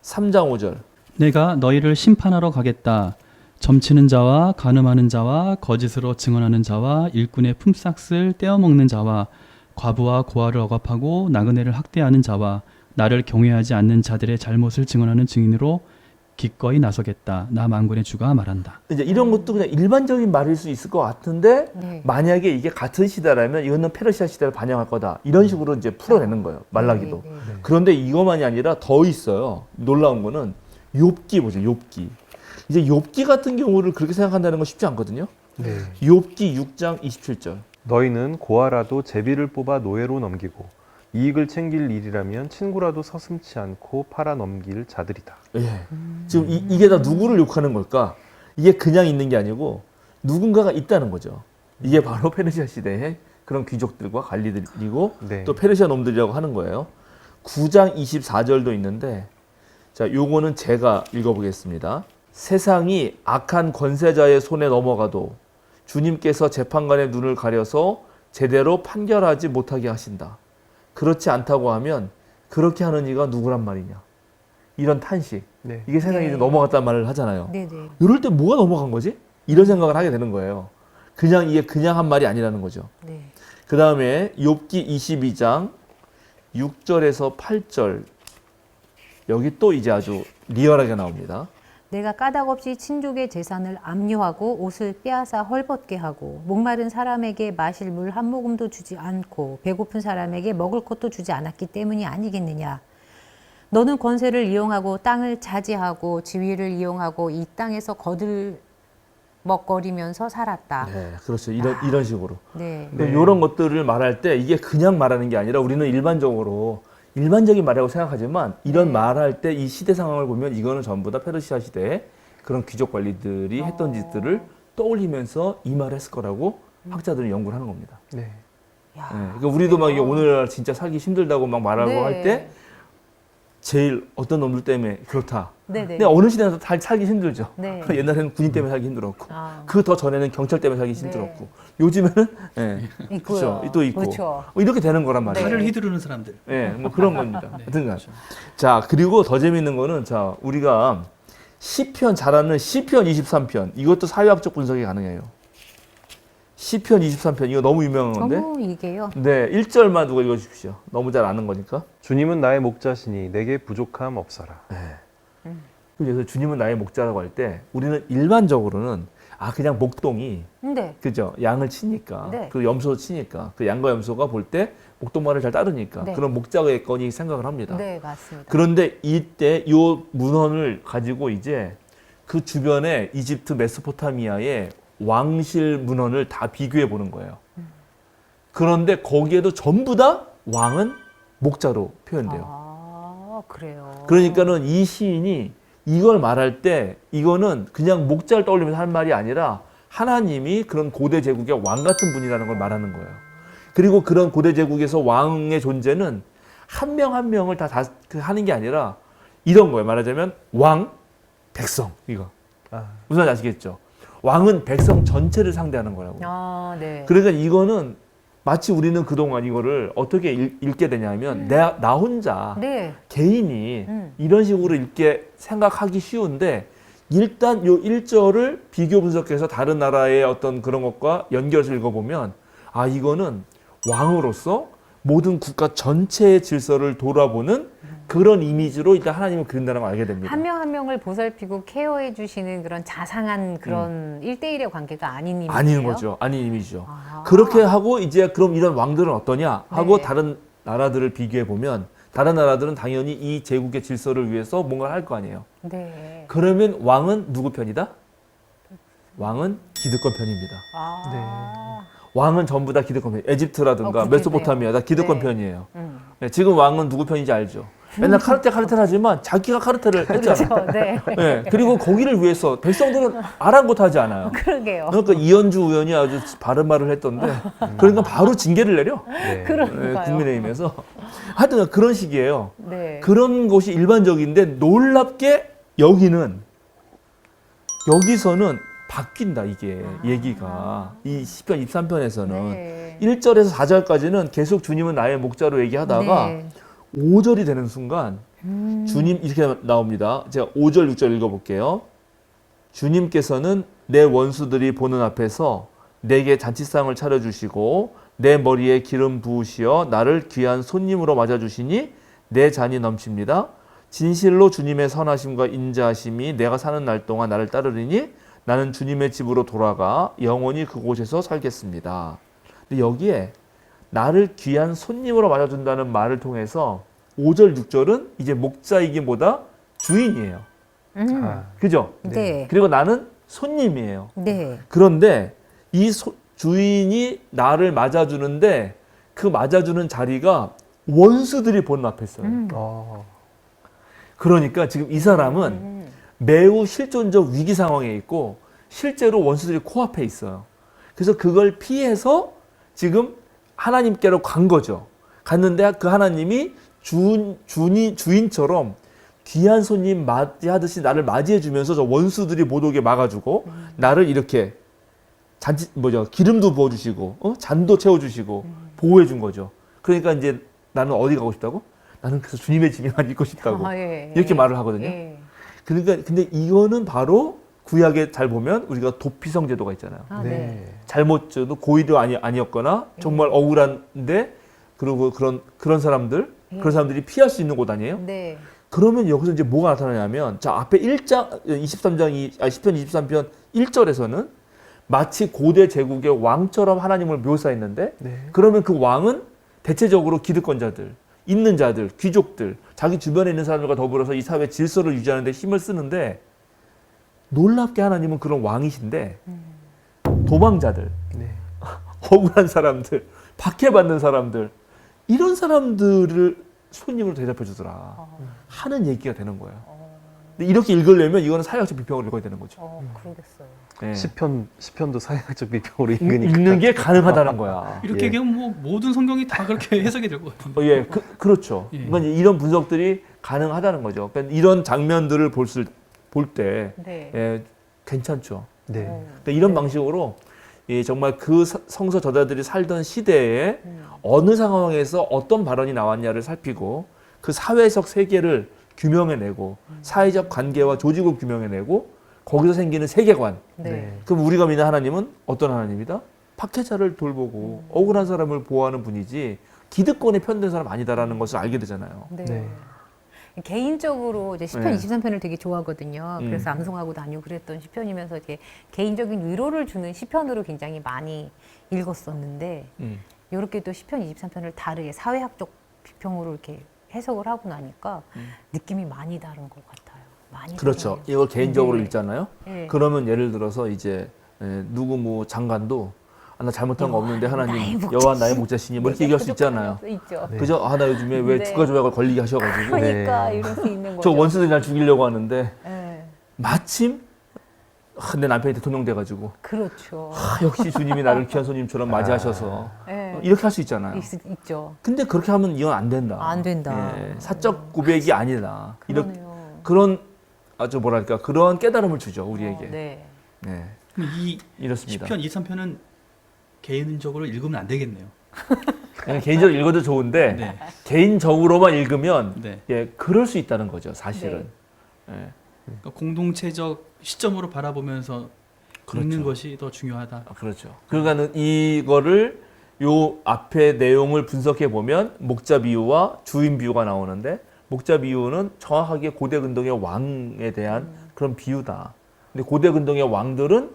3장 5절. 내가 너희를 심판하러 가겠다. 점치는 자와 간음하는 자와 거짓으로 증언하는 자와 일꾼의 품삯을 떼어먹는 자와 과부와 고아를 억압하고 나그네를 학대하는 자와 나를 경외하지 않는 자들의 잘못을 증언하는 증인으로 기꺼이 나서겠다. 나 만군의 주가 말한다. 이제 이런 것도 그냥 일반적인 말일 수 있을 것 같은데 네. 만약에 이게 같은 시대라면 이거는 페르시아 시대를 반영할 거다. 이런 식으로 이제 풀어내는 거예요. 말라기도. 네, 네. 그런데 이것만이 아니라 더 있어요. 놀라운 거는 욥기 보죠. 욥기. 이제 욥기 같은 경우를 그렇게 생각한다는 건 쉽지 않거든요. 네. 욥기 6장 27절. 너희는 고아라도 제비를 뽑아 노예로 넘기고 이익을 챙길 일이라면 친구라도 서슴지 않고 팔아 넘길 자들이다. 예. 지금 이게 다 누구를 욕하는 걸까? 이게 그냥 있는 게 아니고 누군가가 있다는 거죠. 이게 바로 페르시아 시대의 그런 귀족들과 관리들이고 네. 또 페르시아 놈들이라고 하는 거예요. 9장 24절도 있는데 자, 요거는 제가 읽어보겠습니다. 세상이 악한 권세자의 손에 넘어가도 주님께서 재판관의 눈을 가려서 제대로 판결하지 못하게 하신다. 그렇지 않다고 하면 그렇게 하는 이가 누구란 말이냐. 이런 탄식. 네. 이게 세상이 좀 넘어갔단 말을 하잖아요. 네네. 이럴 때 뭐가 넘어간 거지? 이런 생각을 하게 되는 거예요. 그냥 이게 그냥 한 말이 아니라는 거죠. 네. 그 다음에 욥기 22장 6절에서 8절 여기 또 이제 아주 리얼하게 나옵니다. 내가 까닭없이 친족의 재산을 압류하고 옷을 빼앗아 헐벗게 하고 목마른 사람에게 마실 물 한 모금도 주지 않고 배고픈 사람에게 먹을 것도 주지 않았기 때문이 아니겠느냐. 너는 권세를 이용하고 땅을 차지하고 지위를 이용하고 이 땅에서 거들먹거리면서 살았다. 네, 그렇죠. 이런 식으로. 네. 네. 이런 것들을 말할 때 이게 그냥 말하는 게 아니라 우리는 일반적인 말이라고 생각하지만 이런 말할 때 이 시대 상황을 보면 이거는 전부 다 페르시아 시대의 그런 귀족 관리들이 했던 짓들을 떠올리면서 이 말을 했을 거라고 학자들은 연구를 하는 겁니다. 네. 야, 네, 그러니까 우리도 막 이게 오늘날 진짜 살기 힘들다고 막 말하고 네. 할 때 제일 어떤 놈들 때문에 그렇다. 네네. 근데 어느 시대에서 살기 힘들죠. 네. 옛날에는 군인 때문에 살기 힘들었고 아. 그 더 전에는 경찰 때문에 살기 힘들었고 요즘에는 있고요. 그렇죠. 또 있고 그렇죠. 이렇게 되는 거란 말이에요. 네. 칼을 휘두르는 사람들. 예, 뭐 그런 겁니다. 네, 하여튼간. 그렇죠. 자, 그리고 더 재밌는 거는 자, 우리가 시편 잘 아는 시편 23편 이것도 사회학적 분석이 가능해요. 시편 23편 이거 너무 유명한 건데. 어머, 이게요. 네, 1절만 누가 읽어 주십시오. 너무 잘 아는 거니까. 주님은 나의 목자시니 내게 부족함 없어라. 네. 그래서 주님은 나의 목자라고 할 때 우리는 일반적으로는 그냥 목동이 네. 그죠? 양을 치니까 네. 그 염소 치니까 그 양과 염소가 볼 때 목동말을 잘 따르니까 네. 그런 목자겠거니 생각을 합니다. 네, 맞습니다. 그런데 이때 요 문헌을 가지고 이제 그 주변에 이집트 메소포타미아의 왕실 문헌을 다 비교해 보는 거예요. 그런데 거기에도 전부 다 왕은 목자로 표현돼요. 아, 그래요. 그러니까는 이 시인이 이걸 말할 때 이거는 그냥 목자를 떠올리면서 한 말이 아니라 하나님이 그런 고대 제국의 왕 같은 분이라는 걸 말하는 거예요. 그리고 그런 고대 제국에서 왕의 존재는 한 명 한 명을 다 하는 게 아니라 이런 거예요. 말하자면 왕, 백성 이거. 무슨 말인지 아시겠죠? 왕은 백성 전체를 상대하는 거라고. 아, 네. 그러니까 이거는 마치 우리는 그동안 이거를 어떻게 읽게 되냐면 나 혼자 네. 개인이 이런 식으로 읽게 생각하기 쉬운데 일단 요 1절을 비교 분석해서 다른 나라의 어떤 그런 것과 연결해서 읽어보면 이거는 왕으로서 모든 국가 전체의 질서를 돌아보는 그런 이미지로 일단 하나님을 그린다는 걸 알게 됩니다. 한 명 한 명을 보살피고 케어해 주시는 그런 자상한 그런 1대1의 관계가 아닌 이미지예요. 아닌 거죠. 아닌 이미지죠. 아. 그렇게 하고 이제 그럼 이런 왕들은 어떠냐 하고 네. 다른 나라들을 비교해 보면 다른 나라들은 당연히 이 제국의 질서를 위해서 뭔가를 할 거 아니에요. 네. 그러면 왕은 누구 편이다? 왕은 기득권 편입니다. 아. 왕은 전부 다 기득권 편. 에집트라든가 그러네요. 메소포타미아 다 기득권 네. 편이에요. 네, 지금 왕은 누구 편인지 알죠? 맨날 카르텔 하지만 자기가 카르텔을 했잖아요. 그렇죠. 네. 네, 그리고 거기를 위해서 백성들은 아랑곳하지 않아요. 그러게요. 그러니까 이현주 의원이 아주 바른 말을 했던데 그러니까 바로 징계를 내려. 네. 그러니까요. 국민의힘에서. 하여튼 그런 식이에요. 네. 그런 것이 일반적인데 놀랍게 여기서는 바뀐다 이게 얘기가 이 시편 23편에서는 네. 1절에서 4절까지는 계속 주님은 나의 목자로 얘기하다가 네. 5절이 되는 순간 주님 이렇게 나옵니다. 제가 5절 6절 읽어볼게요. 주님께서는 내 원수들이 보는 앞에서 내게 잔치상을 차려주시고 내 머리에 기름 부으시어 나를 귀한 손님으로 맞아주시니 내 잔이 넘칩니다. 진실로 주님의 선하심과 인자하심이 내가 사는 날 동안 나를 따르리니 나는 주님의 집으로 돌아가 영원히 그곳에서 살겠습니다. 근데 여기에 나를 귀한 손님으로 맞아준다는 말을 통해서 5절, 6절은 이제 목자이기보다 주인이에요. 그죠? 네. 그리고 나는 손님이에요. 네. 그런데 이 주인이 나를 맞아주는데 그 맞아주는 자리가 원수들이 보는 앞에 있어요. 그러니까 지금 이 사람은 매우 실존적 위기 상황에 있고 실제로 원수들이 코앞에 있어요. 그래서 그걸 피해서 지금 하나님께로 간 거죠. 갔는데 그 하나님이 주인처럼 귀한 손님 맞이하듯이 나를 맞이해 주면서 저 원수들이 못 오게 막아주고 나를 이렇게 기름도 부어주시고 잔도 채워주시고 보호해 준 거죠. 그러니까 이제 나는 어디 가고 싶다고? 나는 그래서 주님의 집에만 있고 싶다고 예, 이렇게 예. 말을 하거든요. 예. 그러니까 근데 이거는 바로 구약에 잘 보면 우리가 도피성 제도가 있잖아요. 아, 네. 잘못 져도 고의도 아니었거나 정말 억울한데 그리고 그런 사람들이 피할 수 있는 곳 아니에요? 네. 그러면 여기서 이제 뭐가 나타나냐면 자 앞에 1장 23장 10편 23편 1절에서는 마치 고대 제국의 왕처럼 하나님을 묘사했는데 네. 그러면 그 왕은 대체적으로 기득권자들, 있는 자들, 귀족들, 자기 주변에 있는 사람들과 더불어서 이 사회 질서를 유지하는 데 힘을 쓰는데 놀랍게 하나님은 그런 왕이신데 도망자들, 네. 억울한 사람들, 박해받는 사람들 이런 사람들을 손님으로 대접해 주더라 하는 얘기가 되는 거예요. 근데 이렇게 읽으려면 이거는 사회학적 비평을 읽어야 되는 거죠. 그러겠어요. 네. 시편도 사회학적 비평으로 읽으니까 읽는 게 가능하다는 거야. 이렇게 예. 얘기하면 뭐 모든 성경이 다 그렇게 해석이 될 것 같은데. 예, 그렇죠. 예. 그러니까 이제 이런 분석들이 가능하다는 거죠. 그러니까 이런 장면들을 볼 때 네. 예, 괜찮죠. 네. 그러니까 이런 방식으로 예, 정말 그 성서 저자들이 살던 시대에 어느 상황에서 어떤 발언이 나왔냐를 살피고 그 사회적 세계를 규명해내고 사회적 관계와 조직을 규명해내고 거기서 생기는 세계관. 네. 그럼 우리가 믿는 하나님은 어떤 하나님이다? 박해자를 돌보고 억울한 사람을 보호하는 분이지 기득권에 편든 사람 아니다라는 것을 알게 되잖아요. 네. 네. 개인적으로 이제 시편 네. 23편을 되게 좋아하거든요. 그래서 암송하고 다니고 그랬던 시편이면서 이렇게 개인적인 위로를 주는 시편으로 굉장히 많이 읽었었는데 이렇게 또 시편 23편을 다르게 사회학적 비평으로 이렇게 해석을 하고 나니까 느낌이 많이 다른 것 같아요. 많이 그렇죠. 다르네요. 이걸 개인적으로 네. 읽잖아요. 네. 그러면 예를 들어서 이제 누구 뭐 장관도 나 잘못한 거 없는데 나의 하나님 목자신. 여호와 나의 목자시니 뭐 이렇게 얘기할 수 있잖아요. 있죠. 네. 그죠? 나 요즘에 왜 네. 주가 조작을 걸리게 하셔가지고 그러니까 네. 이럴 수 있는 저 거죠. 원수들이 날 죽이려고 하는데 네. 마침 내 남편이 대통령 돼가지고 그렇죠. 역시 주님이 나를 귀한 손님처럼 맞이하셔서 네. 이렇게 할 수 있잖아요. 있죠. 근데 그렇게 하면 이건 안 된다. 안 된다. 예, 사적 고백이 아니다. 이렇게 그러네요. 그런 아주 뭐랄까 그런 깨달음을 주죠 우리에게. 네. 네, 그럼 이 이렇습니다. 10편 23편은 개인적으로 읽으면 안 되겠네요. 그냥 개인적으로 읽어도 좋은데 네. 개인적으로만 읽으면 네. 예 그럴 수 있다는 거죠 사실은. 예, 그러니까 공동체적 시점으로 바라보면서 그렇죠. 읽는 것이 더 중요하다. 그렇죠. 그러니까는 이거를 요 앞에 내용을 분석해 보면 목자 비유와 주인 비유가 나오는데 목자 비유는 정확하게 고대 근동의 왕에 대한 그런 비유다. 근데 고대 근동의 왕들은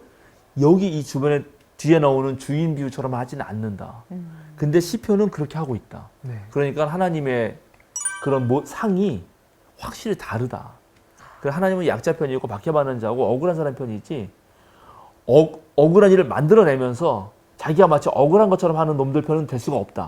여기 이 주변에 뒤에 나오는 주인 비유처럼 하지는 않는다. 근데 시편은 그렇게 하고 있다. 네. 그러니까 하나님의 그런 상이 확실히 다르다. 하나님은 약자 편이고 박해받는 자고 억울한 사람 편이지 억울한 일을 만들어내면서 자기가 마치 억울한 것처럼 하는 놈들 편은 될 수가 없다.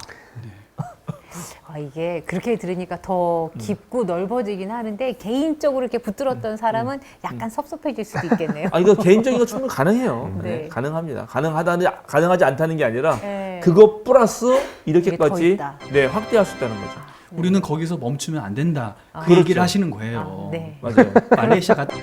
이게 그렇게 들으니까 더 깊고 넓어지긴 하는데 개인적으로 이렇게 붙들었던 사람은 약간 섭섭해질 수도 있겠네요. 이거 개인적인 거 충분히 가능해요. 네. 네, 가능합니다. 가능하지 않다는 게 아니라 네. 그거 플러스 이게 더 이렇게까지 있다. 네, 확대할 수 있다는 거죠. 우리는 거기서 멈추면 안 된다. 그 그렇죠. 얘기를 하시는 거예요. 네. 맞아요. 말레이시아 갔다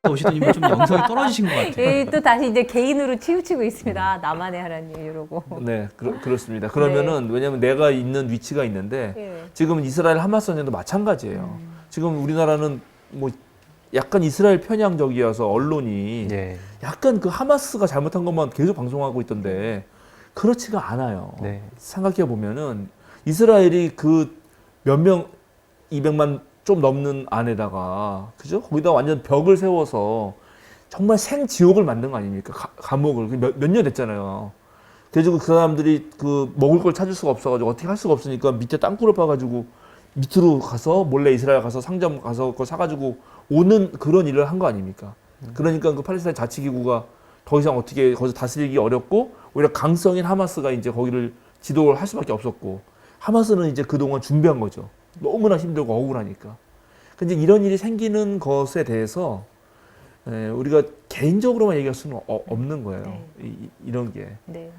오시더니 좀 영성이 떨어지신 것 같아요. 예, 또 다시 이제 개인으로 치우치고 있습니다. 나만의 하나님 이러고. 네, 그렇습니다. 그러면은 왜냐하면 내가 있는 위치가 있는데 예. 지금 이스라엘 하마스 전쟁도 마찬가지예요. 지금 우리나라는 뭐 약간 이스라엘 편향적이어서 언론이 예. 약간 그 하마스가 잘못한 것만 계속 방송하고 있던데 그렇지가 않아요. 네. 생각해 보면은 이스라엘이 그 몇 명 200만 좀 넘는 안에다가 그죠? 거기다 완전 벽을 세워서 정말 생지옥을 만든 거 아닙니까? 감옥을 몇 년 됐잖아요. 그래서 그 사람들이 그 먹을 걸 찾을 수가 없어가지고 어떻게 할 수가 없으니까 밑에 땅굴을 파가지고 밑으로 가서 몰래 이스라엘 가서 상점 가서 그걸 사가지고 오는 그런 일을 한 거 아닙니까? 그러니까 그 팔레스타인 자치기구가 더 이상 어떻게 거기서 다스리기 어렵고 오히려 강성인 하마스가 이제 거기를 지도를 할 수밖에 없었고 하마스는 이제 그동안 준비한 거죠. 너무나 힘들고 억울하니까. 근데 이런 일이 생기는 것에 대해서 우리가 개인적으로만 얘기할 수는 없는 거예요. 네. 이런 게. 네.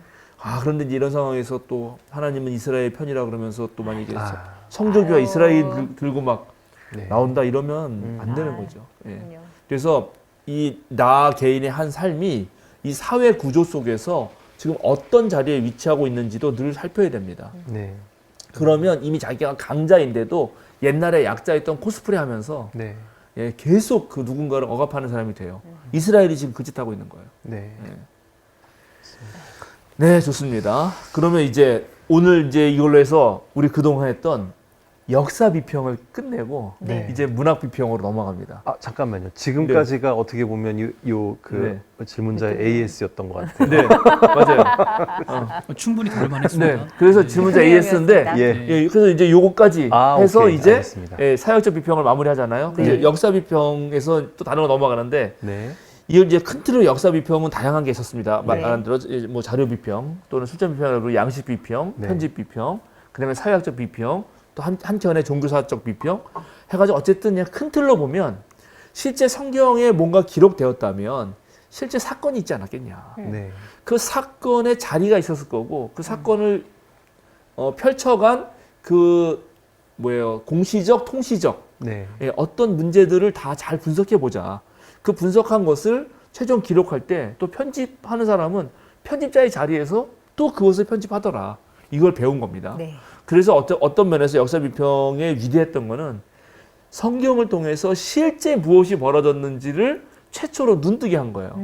그런데 이제 이런 상황에서 또 하나님은 이스라엘 편이라 그러면서 또 만약에 아. 성조기와 아유. 이스라엘 들고 막 네. 나온다 이러면 안 되는 아, 거죠. 예. 그렇군요. 그래서 이 나 개인의 한 삶이 이 사회 구조 속에서 지금 어떤 자리에 위치하고 있는지도 늘 살펴야 됩니다. 네. 그러면 이미 자기가 강자인데도 옛날에 약자였던 코스프레 하면서 네. 예, 계속 그 누군가를 억압하는 사람이 돼요. 이스라엘이 지금 그 짓 하고 있는 거예요. 네. 네, 좋습니다. 그러면 이제 오늘 이제 이걸로 해서 우리 그동안 했던 역사 비평을 끝내고 네. 이제 문학 비평으로 넘어갑니다. 잠깐만요. 지금까지가 어떻게 보면 그 질문자의 AS였던 것 같아요. 네, 맞아요. 충분히 다룰만했습니다. 네, 그래서 질문자 AS인데 예. 예, 그래서 이제 요거까지 해서 오케이. 이제 알겠습니다. 예, 사역적 비평을 마무리하잖아요. 네. 이제 역사 비평에서 또 다른 거 넘어가는데 네. 이걸 이제 큰 틀로 역사 비평은 다양한 게 있었습니다. 네. 말한 대로 뭐 자료 비평 또는 출처 비평, 양식 비평, 네. 편집 비평, 그다음에 사회학적 비평, 또 한켠에 종교사적 비평 해가지고 어쨌든 그냥 큰 틀로 보면 실제 성경에 뭔가 기록되었다면 실제 사건이 있지 않았겠냐. 네. 그 사건에 자리가 있었을 거고 그 사건을 펼쳐간 그 공시적, 통시적 네. 예, 어떤 문제들을 다 잘 분석해 보자. 그 분석한 것을 최종 기록할 때 또 편집하는 사람은 편집자의 자리에서 또 그것을 편집하더라. 이걸 배운 겁니다. 네. 그래서 어떤 면에서 역사 비평에 위대했던 거는 성경을 통해서 실제 무엇이 벌어졌는지를 최초로 눈뜨게 한 거예요.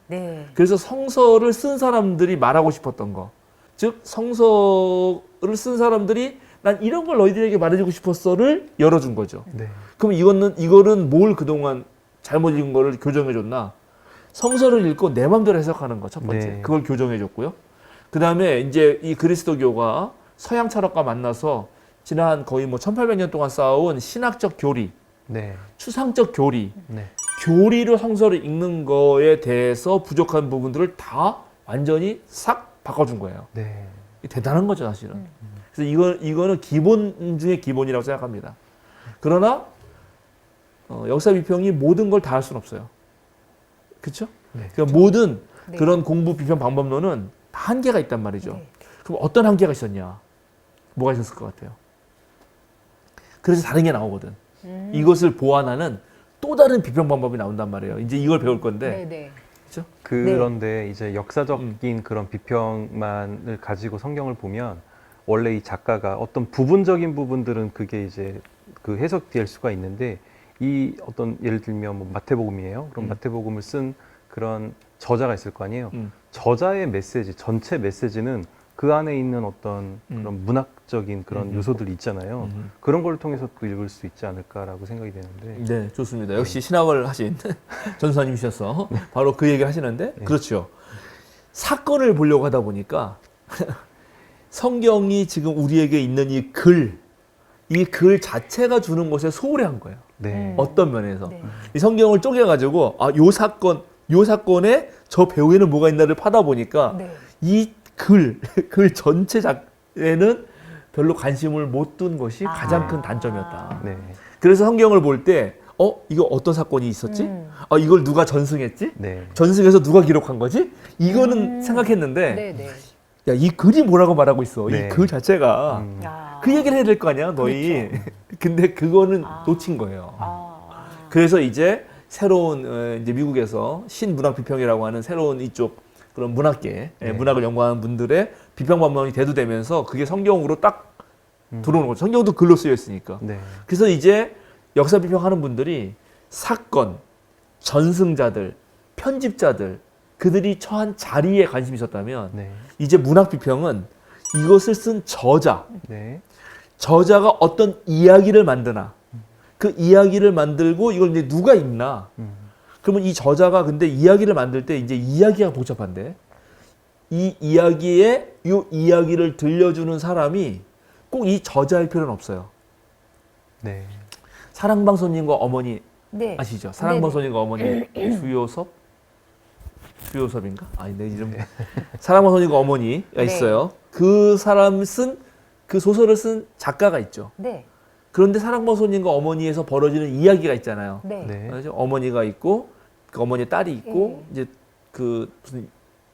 네. 그래서 성서를 쓴 사람들이 말하고 싶었던 거. 즉 성서를 쓴 사람들이 난 이런 걸 너희들에게 말해주고 싶었어를 열어준 거죠. 네. 그럼 이거는 뭘 그동안 잘못 읽은 거를 교정해줬나? 성서를 읽고 내 마음대로 해석하는 거 첫 번째. 네. 그걸 교정해줬고요. 그 다음에 이제 이 그리스도교가 서양 철학과 만나서 지난 거의 뭐 1800년 동안 쌓아온 신학적 교리, 네. 추상적 교리, 네. 교리로 성서를 읽는 거에 대해서 부족한 부분들을 다 완전히 싹 바꿔준 거예요. 네. 대단한 거죠, 사실은. 그래서 이거는 기본 중에 기본이라고 생각합니다. 그러나 역사 비평이 모든 걸 다 할 수는 없어요. 그렇죠? 네. 그러니까 모든 네. 그런 공부 비평 방법론은 다 한계가 있단 말이죠. 네. 그럼 어떤 한계가 있었냐? 뭐가 있었을 것 같아요? 그래서 다른 게 나오거든. 이것을 보완하는 또 다른 비평 방법이 나온단 말이에요. 이제 이걸 배울 건데. 네. 네. 그렇죠? 그런데 이제 역사적인 그런 비평만을 가지고 성경을 보면 원래 이 작가가 어떤 부분적인 부분들은 그게 이제 그 해석될 수가 있는데 이 어떤 예를 들면 뭐 마태복음이에요. 그럼 마태복음을 쓴 그런 저자가 있을 거 아니에요. 저자의 메시지, 전체 메시지는 그 안에 있는 어떤 그런 문학적인 그런 요소들이 있잖아요. 그런 걸 통해서 또 읽을 수 있지 않을까라고 생각이 되는데. 네, 좋습니다. 역시 신학을 하신 전사님이셔서 바로 그 얘기를 하시는데, 그렇죠. 사건을 보려고 하다 보니까 성경이 지금 우리에게 있는 이 글 자체가 주는 것에 소홀해한 거예요. 네. 어떤 면에서. 네. 이 성경을 쪼개가지고, 요 사건에 저 배후에는 뭐가 있나를 파다 보니까 네. 이 글 전체 자에는 별로 관심을 못 둔 것이 가장 큰 단점이었다. 네. 그래서 성경을 볼 때, 이거 어떤 사건이 있었지? 이걸 누가 전승했지? 네. 전승해서 누가 기록한 거지? 이거는 생각했는데, 네. 네. 야, 이 글이 뭐라고 말하고 있어? 네. 이 글 자체가. 아. 그 얘기를 해야 될 거 아니야, 너희. 근데 그거는 놓친 거예요. 그래서 이제 새로운, 이제 미국에서 신문학 비평이라고 하는 새로운 이쪽 그런 문학계, 문학을 연구하는 분들의 비평 방법이 대두되면서 그게 성경으로 딱 들어오는 거죠. 성경도 글로 쓰여 있으니까. 네. 그래서 이제 역사 비평하는 분들이 사건, 전승자들, 편집자들, 그들이 처한 자리에 관심이 있었다면 네. 이제 문학 비평은 이것을 쓴 네. 저자가 어떤 이야기를 만드나, 그 이야기를 만들고 이걸 이제 누가 읽나. 그러면 이 저자가 근데 이야기를 만들 때 이제 이야기가 복잡한데 이 이야기를 들려주는 사람이 꼭 이 저자일 필요는 없어요. 네. 사랑방송님과 어머니 네. 아시죠? 사랑방송님과 어머니 주요섭인가? 아니 내 이름. 사랑방송님과 어머니가 네. 있어요. 그 사람 그 소설을 쓴 작가가 있죠. 네. 그런데 사랑방송님과 어머니에서 벌어지는 이야기가 있잖아요. 네. 네. 그렇죠? 어머니가 있고 그 어머니 딸이 있고 이제 그 무슨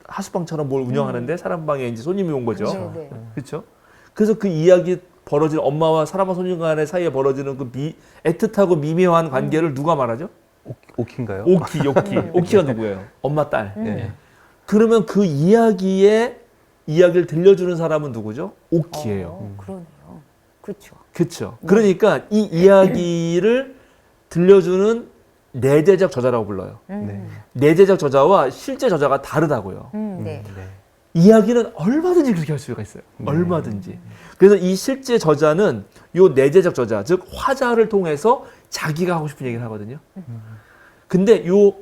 하숙방처럼 뭘 운영하는데 사람 방에 이제 손님이 온 거죠. 네. 그렇죠? 그래서 그 이야기 벌어지는 엄마와 사람과 손님 간의 사이에 벌어지는 그 애틋하고 미묘한 관계를 누가 말하죠? 오키인가요? 오키가 누구예요? 엄마 딸. 네. 그러면 그 이야기를 들려주는 사람은 누구죠? 오키예요. 그러네요. 그렇죠. 그렇죠. 그러니까 이 이야기를 들려주는 내재적 저자라고 불러요. 네. 내재적 저자와 실제 저자가 다르다고요. 네. 네. 이야기는 얼마든지 그렇게 할 수가 있어요. 네. 얼마든지. 그래서 이 실제 저자는 요 내재적 저자, 즉 화자를 통해서 자기가 하고 싶은 얘기를 하거든요. 근데 요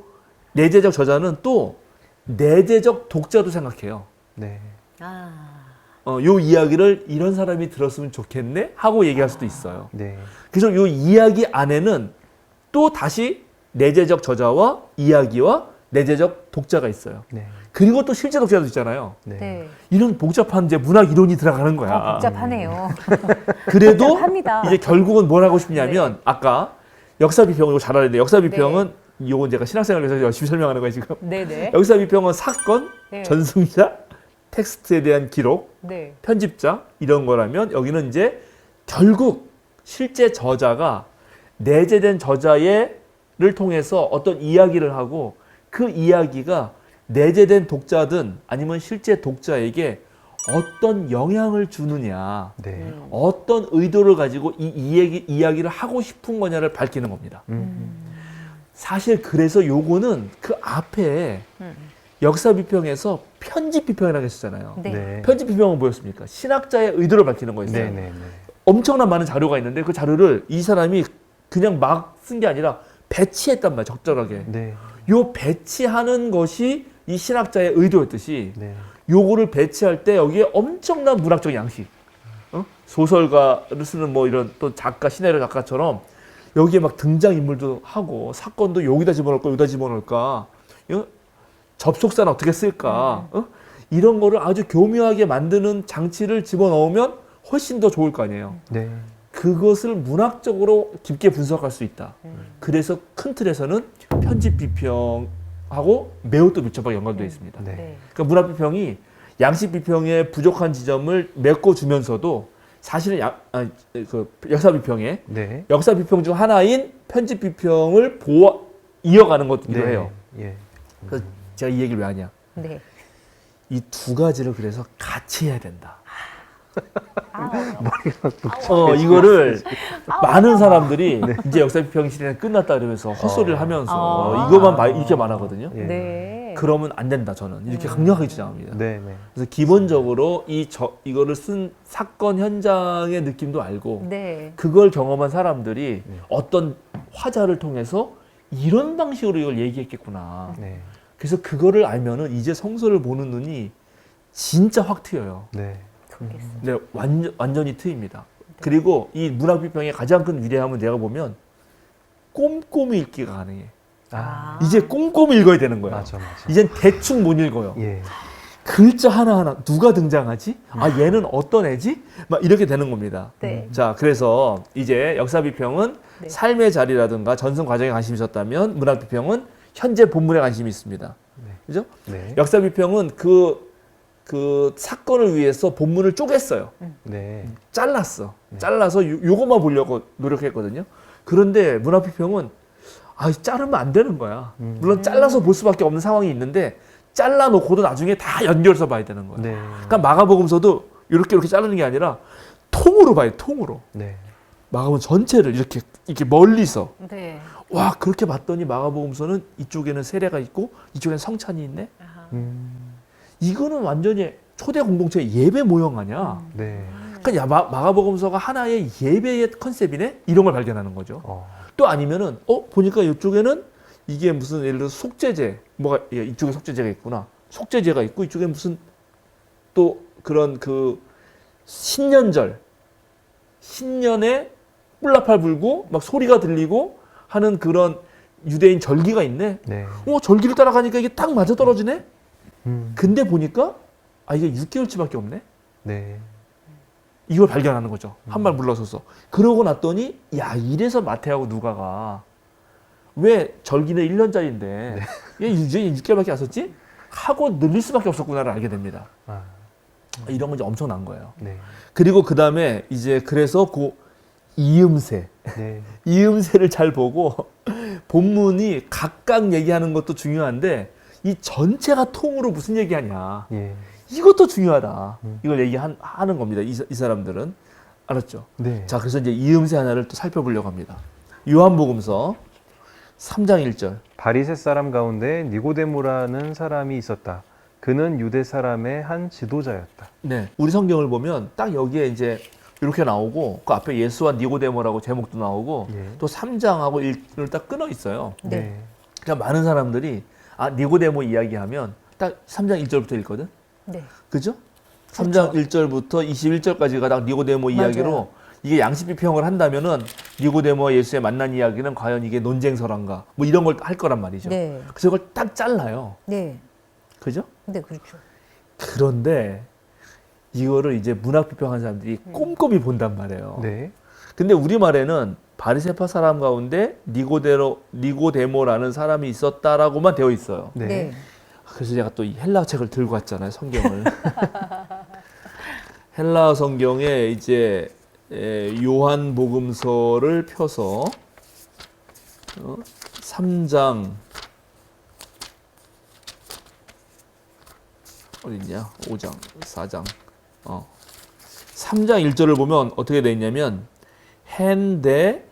내재적 저자는 또 내재적 독자도 생각해요. 네. 요 이야기를 이런 사람이 들었으면 좋겠네 하고 얘기할 수도 있어요. 네. 그래서 요 이야기 안에는 또 다시 내재적 저자와 이야기와 내재적 독자가 있어요. 네. 그리고 또 실제 독자도 있잖아요. 네. 네. 이런 복잡한 이제 문학 이론이 들어가는 거야. 복잡하네요. 그래도 복잡합니다. 이제 결국은 뭘 하고 싶냐면 아까 역사 비평 이거 잘 알았는데 역사 비평은 요건 제가 신학생활을 위해서 열심히 설명하는 거예요 지금. 네네. 역사 비평은 사건, 네. 전승자, 텍스트에 대한 기록, 네. 편집자 이런 거라면 여기는 이제 결국 실제 저자가 내재된 저자를 통해서 어떤 이야기를 하고 그 이야기가 내재된 독자든 아니면 실제 독자에게 어떤 영향을 주느냐, 네. 어떤 의도를 가지고 이 이야기를 하고 싶은 거냐를 밝히는 겁니다. 사실 그래서 요거는 그 앞에 역사 비평에서 편집 비평이라고 했었잖아요. 네. 네. 편집 비평은 뭐였습니까? 신학자의 의도를 밝히는 거였어요. 네. 네. 네. 엄청난 많은 자료가 있는데 그 자료를 이 사람이 그냥 막 쓴 게 아니라 배치했단 말이에요. 적절하게. 네. 요 배치하는 것이 이 신학자의 의도였듯이 네. 요거를 배치할 때 여기에 엄청난 문학적 양식, 소설가를 쓰는 뭐 이런 또 작가, 시나리오 작가처럼 여기에 막 등장인물도 하고 사건도 여기다 집어넣을까 여기다 집어넣을까, 접속사는 어떻게 쓸까, 이런 거를 아주 교묘하게 만드는 장치를 집어넣으면 훨씬 더 좋을 거 아니에요. 네. 그것을 문학적으로 깊게 분석할 수 있다. 그래서 큰 틀에서는 편집 비평하고 매우 또 밀접하게 연관되어 있습니다. 네. 네. 그러니까 문학 비평이 양식 비평의 부족한 지점을 메꿔주면서도 사실은 그 역사 비평의 네. 역사 비평 중 하나인 편집 비평을 이어가는 것이기도 네. 해요. 예. 그래서 제가 이 얘기를 왜 하냐? 네. 이 두 가지를 그래서 같이 해야 된다. 이거를 많은 사람들이 이제 역사 비평 시대는 끝났다 그러면서 헛소리를 하면서 이것만 이렇게 말하거든요. 예. 네. 그러면 안 된다 저는 이렇게 강력하게 주장합니다. 네. 네. 그래서 기본적으로 이거를 쓴 사건 현장의 느낌도 알고 네. 그걸 경험한 사람들이 어떤 화자를 통해서 이런 방식으로 이걸 얘기했겠구나. 네. 그래서 그거를 알면은 이제 성서를 보는 눈이 진짜 확 트여요. 네. 네, 완전히 트입니다. 그리고 이 문학 비평의 가장 큰 위대함은 내가 보면 꼼꼼히 읽기가 가능해. 이제 꼼꼼히 읽어야 되는 거야. 맞아. 이젠 대충 못 읽어요. 예. 글자 하나하나 누가 등장하지? 얘는 어떤 애지? 막 이렇게 되는 겁니다. 네. 자, 그래서 이제 역사 비평은 네. 삶의 자리라든가 전승 과정에 관심이 있었다면 문학 비평은 현재 본문에 관심이 있습니다. 그죠? 네. 역사 비평은 그 사건을 위해서 본문을 쪼갰어요. 네. 잘랐어. 잘라서 요것만 보려고 노력했거든요. 그런데 문학 비평은 자르면 안 되는 거야. 물론 잘라서 볼 수밖에 없는 상황이 있는데 잘라놓고도 나중에 다 연결해서 봐야 되는 거야. 네. 그러니까 마가복음서도 이렇게 자르는 게 아니라 통으로 봐요. 통으로. 네. 마가복음 전체를 이렇게 멀리서. 네. 와, 그렇게 봤더니 마가복음서는 이쪽에는 세례가 있고 이쪽에는 성찬이 있네. 이거는 완전히 초대 공동체 예배 모형 아니야. 네. 그러니까 마가복음서가 하나의 예배의 컨셉이네. 이런 걸 발견하는 거죠. 또 아니면은 보니까 이쪽에는 이게 무슨 예를 들어 속죄제 이쪽에 속죄제가 있구나. 속죄제가 있고 이쪽에 무슨 또 그런 그 신년에 뿔나팔 불고 막 소리가 들리고 하는 그런 유대인 절기가 있네. 네. 절기를 따라가니까 이게 딱 맞아 떨어지네. 근데 보니까 이게 6개월치밖에 없네. 네. 이걸 발견하는 거죠. 한 발 물러서서. 그러고 났더니 이래서 마태하고 누가가 왜 절기는 1년짜리인데 얘 이제 6개월밖에 안 썼지? 하고 늘릴 수밖에 없었구나를 알게 됩니다. 아, 이런 건 이제 엄청난 거예요. 네. 그리고 그 다음에 이제 그래서 그 이음새, 네. 이음새를 잘 보고 본문이 각각 얘기하는 것도 중요한데 이 전체가 통으로 무슨 얘기하냐. 예. 이것도 중요하다. 이걸 얘기하는 겁니다. 이 사람들은. 알았죠? 네. 자, 그래서 이제 이음새 하나를 또 살펴보려고 합니다. 요한복음서 3장 1절. 바리새 사람 가운데 니고데모라는 사람이 있었다. 그는 유대 사람의 한 지도자였다. 네. 우리 성경을 보면 딱 여기에 이제 이렇게 나오고 그 앞에 예수와 니고데모라고 제목도 나오고 예. 또 3장하고 1을 딱 끊어 있어요. 네. 그러니까 많은 사람들이 니고데모 이야기하면 딱 3장 1절부터 읽거든. 네. 그죠? 3장 1절부터 21절까지가 딱 니고데모 이야기로 맞아요. 이게 양식 비평을 한다면은 니고데모와 예수의 만난 이야기는 과연 이게 논쟁설한가 뭐 이런 걸 할 거란 말이죠. 네. 그래서 이걸 딱 잘라요. 네. 그죠? 네, 그렇죠. 그런데 이거를 이제 문학 비평한 사람들이 꼼꼼히 본단 말이에요. 네. 근데 우리말에는 바리새파 사람 가운데 니고데모라는 사람이 있었다라고만 되어 있어요. 네. 네. 그래서 제가 또 이 헬라 책을 들고 왔잖아요, 성경을. 헬라 성경에 이제 요한복음서를 펴서 3장 어딨냐? 5장, 4장. 3장 1절을 보면 어떻게 돼 있냐면 헨데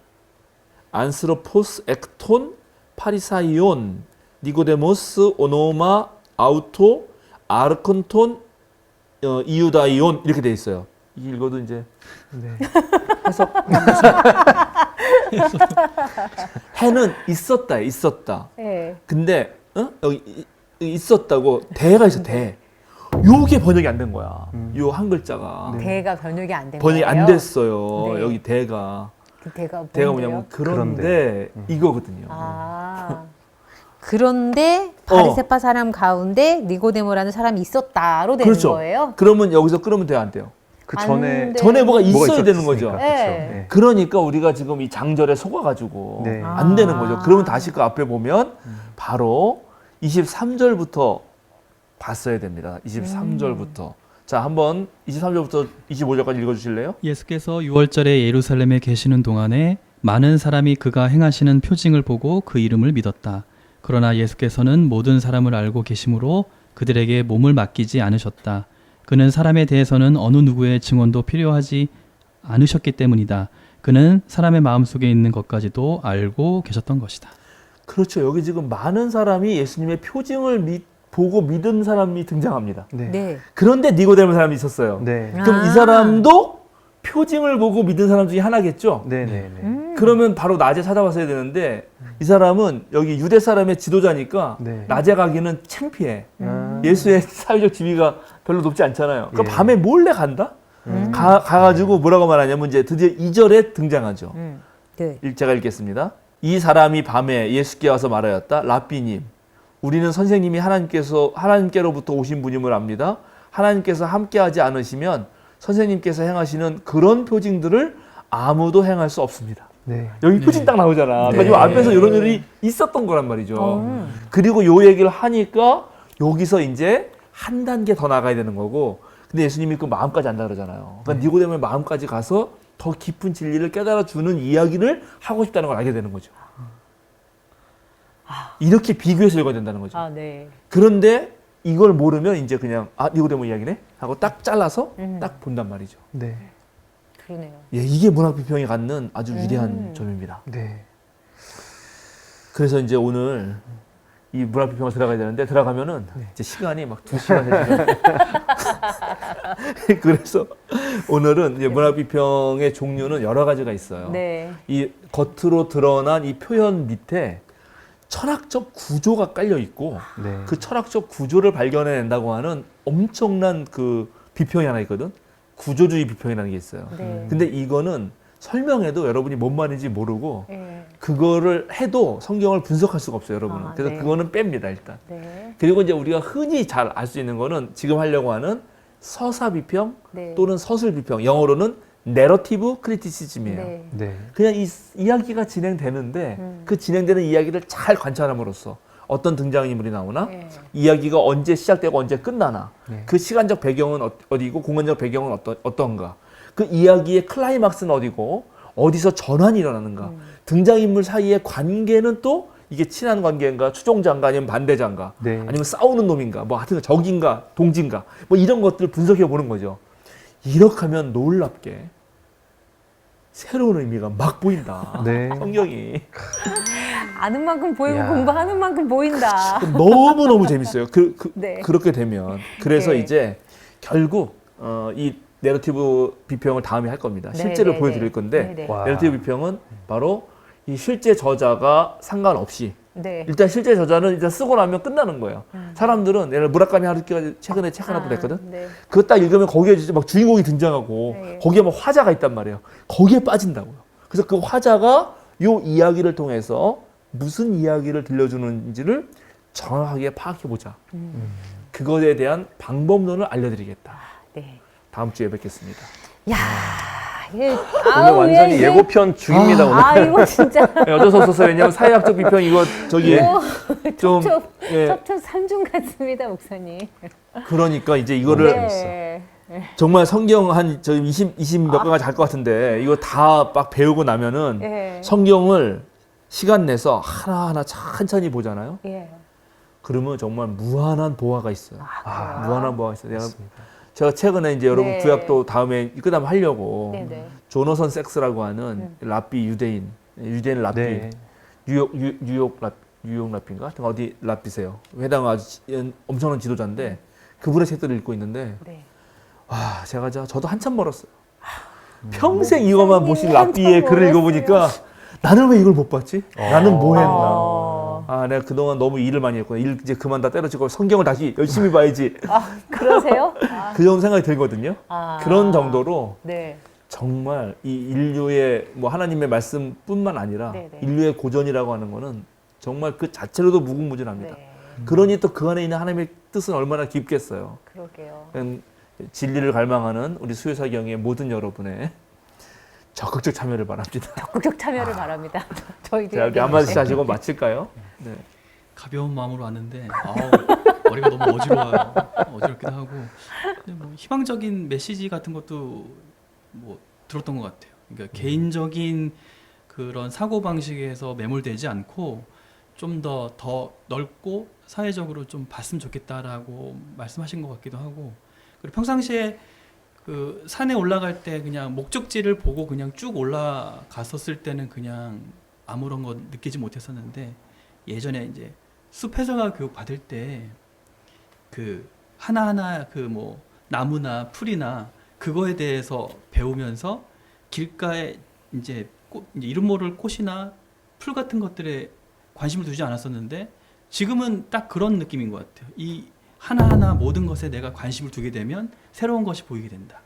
안스로포스 엑톤 파리사이온 니고데모스 오노마 아우토 아르콘톤 이유다이온 이렇게 돼 있어요. 이 읽어도 이제 네. 해석. 해는 있었다. 네. 근데 여기 있었다고 대가 있어 대. 요게 번역이 안 된 거야. 요 한 글자가 네. 대가 번역이 안 된 번역이 거예요. 안 됐어요. 네. 여기 대가. 그 대가 대가 뭔데요? 뭐냐면 그런데 이거거든요. 아. 그런데 바리새파 사람 가운데 니고데모라는 사람이 있었다로 되는 그렇죠. 거예요. 그러면 여기서 끊으면 돼요, 안 돼요? 그 안 전에 돼. 전에 뭐가 있어야 있었으니까. 되는 거죠. 그렇죠. 네. 네. 그러니까 우리가 지금 이 장절에 속아가지고 네. 안 되는 거죠. 아. 그러면 다시 그 앞에 보면 바로 23절부터 봤어야 됩니다. 23절부터. 자, 한번 23절부터 25절까지 읽어주실래요? 예수께서 6월절에 예루살렘에 계시는 동안에 많은 사람이 그가 행하시는 표징을 보고 그 이름을 믿었다. 그러나 예수께서는 모든 사람을 알고 계심으로 그들에게 몸을 맡기지 않으셨다. 그는 사람에 대해서는 어느 누구의 증언도 필요하지 않으셨기 때문이다. 그는 사람의 마음속에 있는 것까지도 알고 계셨던 것이다. 그렇죠. 여기 지금 많은 사람이 예수님의 표징을 보고 믿은 사람이 등장합니다. 네. 네. 그런데 니고데모 사람이 있었어요. 네. 그럼 이 사람도 표징을 보고 믿은 사람 중에 하나겠죠? 네. 네. 네. 그러면 바로 낮에 찾아왔어야 되는데 이 사람은 여기 유대 사람의 지도자니까 네. 낮에 가기는 창피해. 아. 예수의 사회적 지위가 별로 높지 않잖아요. 그럼 예. 밤에 몰래 간다? 가가지고 뭐라고 말하냐면 이제 드디어 2절에 등장하죠. 네. 제가 읽겠습니다. 이 사람이 밤에 예수께 와서 말하였다. 랍비님, 우리는 선생님이 하나님께로부터 오신 분임을 압니다. 하나님께서 함께하지 않으시면 선생님께서 행하시는 그런 표징들을 아무도 행할 수 없습니다. 네. 여기 표징 딱 나오잖아. 그러니까 네. 요 앞에서 이런 일이 있었던 거란 말이죠. 그리고 요 얘기를 하니까 여기서 이제 한 단계 더 나가야 되는 거고, 근데 예수님이 그 마음까지 안다 그러잖아요. 그러니까 니고데모의 마음까지 가서 더 깊은 진리를 깨달아 주는 이야기를 하고 싶다는 걸 알게 되는 거죠. 이렇게 비교해서 읽어야 된다는 거죠. 아, 네. 그런데 이걸 모르면 이제 그냥 니고데모 이야기네 하고 딱 잘라서 딱 본단 말이죠. 네. 그러네요. 예, 이게 문학 비평이 갖는 아주 위대한 점입니다. 네. 그래서 이제 오늘 이 문학 비평을 들어가야 되는데 들어가면은 이제 시간이 막 2시간, 3시간. 그래서 오늘은 이제 문학 비평의 종류는 여러 가지가 있어요. 네. 이 겉으로 드러난 이 표현 밑에 철학적 구조가 깔려 있고 네. 그 철학적 구조를 발견해낸다고 하는 엄청난 그 비평이 하나 있거든. 구조주의 비평이라는 게 있어요. 네. 근데 이거는 설명해도 여러분이 뭔 말인지 모르고 네. 그거를 해도 성경을 분석할 수가 없어요, 여러분은. 아, 그래서 네. 그거는 뺍니다, 일단. 네. 그리고 이제 우리가 흔히 잘 알 수 있는 거는 지금 하려고 하는 서사 비평 네. 또는 서술 비평, 영어로는 내러티브 크리티시즘이에요. 네. 네. 그냥 이 이야기가 진행되는데 그 진행되는 이야기를 잘 관찰함으로써 어떤 등장인물이 나오나 네. 이야기가 언제 시작되고 언제 끝나나 네. 그 시간적 배경은 어디고 공간적 배경은 어떤가 그 이야기의 클라이막스는 어디고 어디서 전환이 일어나는가 등장인물 사이의 관계는 또 이게 친한 관계인가 추종자인가 아니면 반대자인가 네. 아니면 싸우는 놈인가 뭐 하여튼 적인가 동지인가 뭐 이런 것들을 분석해 보는 거죠. 이렇게 하면 놀랍게 새로운 의미가 막 보인다. 네. 성경이 아는 만큼 보이고 야. 공부하는 만큼 보인다. 너무너무 재밌어요. 네. 그렇게 되면. 그래서 네. 이제 결국 이 내러티브 비평을 다음에 할 겁니다. 네, 실제로 네, 보여드릴 네. 건데 네, 네. 와. 내러티브 비평은 바로 이 실제 저자가 상관없이 네. 일단 실제 저자는 일단 쓰고 나면 끝나는 거예요. 사람들은 예를 들어 무라카미 하루키가 최근에 책 하나 또 냈거든. 네. 그거 딱 읽으면 거기에 진짜 막 주인공이 등장하고 네. 거기에 막 화자가 있단 말이에요. 거기에 빠진다고요. 그래서 그 화자가 요 이야기를 통해서 무슨 이야기를 들려주는지를 정확하게 파악해보자. 그것에 대한 방법론을 알려드리겠다. 네. 다음 주에 뵙겠습니다. 야, 이게 오늘 완전히 예고편 중입니다. 오늘. 아, 이거 진짜 네, 어쩔 수 없었어요. 왜냐하면 사회학적 비평 이거 저기 좀 예, 첩첩 산중 같습니다, 목사님. 그러니까 이제 이거를 네. 정말 성경 한 저희 20 몇 가지 할 것 같은데 이거 다 막 배우고 나면은 예. 성경을 시간 내서 하나하나 천천히 보잖아요. 예. 그러면 정말 무한한 보화가 있어요. 아, 무한한 보화가 있어요. 맞습니다. 제가 최근에 이제 여러분 네. 구약도 다음에 끝나면 하려고 네네. 조너선 섹스라고 하는 랍비 유대인 랍비 네. 뉴욕 랍비인가? 하여튼 어디 랍비세요. 회당 아주 엄청난 지도자인데 그분의 책들을 읽고 있는데 네. 와 제가 저도 한참 멀었어요. 평생 이것만 보신 랍비의 한참 글을 읽어보니까 나는 왜 이걸 못 봤지? 나는 뭐 했나? 아, 내가 그동안 너무 일을 많이 했구나. 일 이제 그만 다 때려치고 성경을 다시 열심히 봐야지. 그러세요? 아, 그 정도 생각이 들거든요. 아. 그런 정도로 네. 정말 이 인류의 뭐 하나님의 말씀뿐만 아니라 네네. 인류의 고전이라고 하는 거는 정말 그 자체로도 무궁무진합니다. 네. 그러니 또 그 안에 있는 하나님의 뜻은 얼마나 깊겠어요. 그러게요. 진리를 갈망하는 우리 수요사경의 모든 여러분의 적극적 참여를 바랍니다. 적극적 참여를 바랍니다. 저희도 자, 이렇게 한마디씩 하시고 마칠까요? 네. 가벼운 마음으로 왔는데 아우, 머리가 너무 어지러워요. 어지럽기도 하고 근데 뭐 희망적인 메시지 같은 것도 뭐 들었던 것 같아요. 그러니까 개인적인 그런 사고 방식에서 매몰되지 않고 좀 더 넓고 사회적으로 좀 봤으면 좋겠다라고 말씀하신 것 같기도 하고 그리고 평상시에 그 산에 올라갈 때 그냥 목적지를 보고 그냥 쭉 올라갔었을 때는 그냥 아무런 거 느끼지 못했었는데 예전에 이제 숲해설가 교육 받을 때 그 하나하나 그 뭐 나무나 풀이나 그거에 대해서 배우면서 길가에 이제 이제 이름 모를 꽃이나 풀 같은 것들에 관심을 두지 않았었는데 지금은 딱 그런 느낌인 것 같아요. 이 하나하나 모든 것에 내가 관심을 두게 되면 새로운 것이 보이게 된다.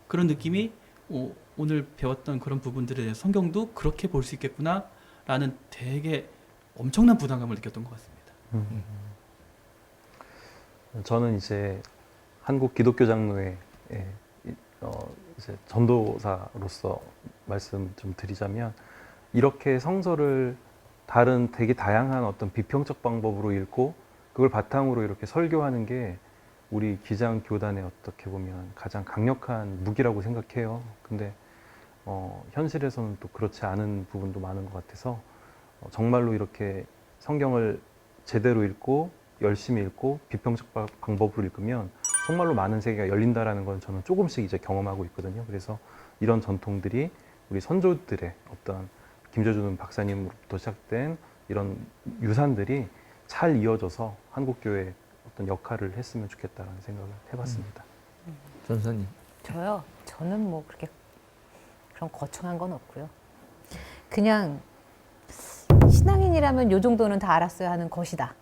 그런 느낌이 오늘 배웠던 그런 부분들에 대해서 성경도 그렇게 볼 수 있겠구나라는 되게 엄청난 부담감을 느꼈던 것 같습니다. 저는 이제 한국 기독교 장로회 이제 전도사로서 말씀 좀 드리자면 이렇게 성서를 다른 되게 다양한 어떤 비평적 방법으로 읽고 그걸 바탕으로 이렇게 설교하는 게 우리 기장 교단의 어떻게 보면 가장 강력한 무기라고 생각해요. 근데 현실에서는 또 그렇지 않은 부분도 많은 것 같아서 정말로 이렇게 성경을 제대로 읽고 열심히 읽고 비평적 방법으로 읽으면 정말로 많은 세계가 열린다라는 건 저는 조금씩 이제 경험하고 있거든요. 그래서 이런 전통들이 우리 선조들의 어떤 김재준 박사님으로부터 시작된 이런 유산들이 잘 이어져서 한국교회의 어떤 역할을 했으면 좋겠다라는 생각을 해봤습니다. 전사님. 저요? 저는 뭐 그렇게 그런 거창한 건 없고요. 그냥 신앙인이라면 요 정도는 다 알았어야 하는 것이다.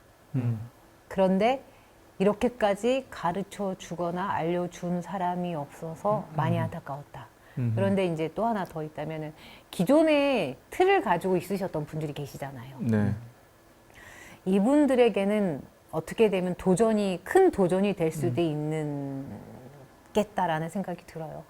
그런데 이렇게까지 가르쳐 주거나 알려준 사람이 없어서 많이 안타까웠다. 그런데 이제 또 하나 더 있다면은 기존의 틀을 가지고 있으셨던 분들이 계시잖아요. 네. 이분들에게는 어떻게 되면 큰 도전이 될 수도 있는 낫겠다라는 생각이 들어요.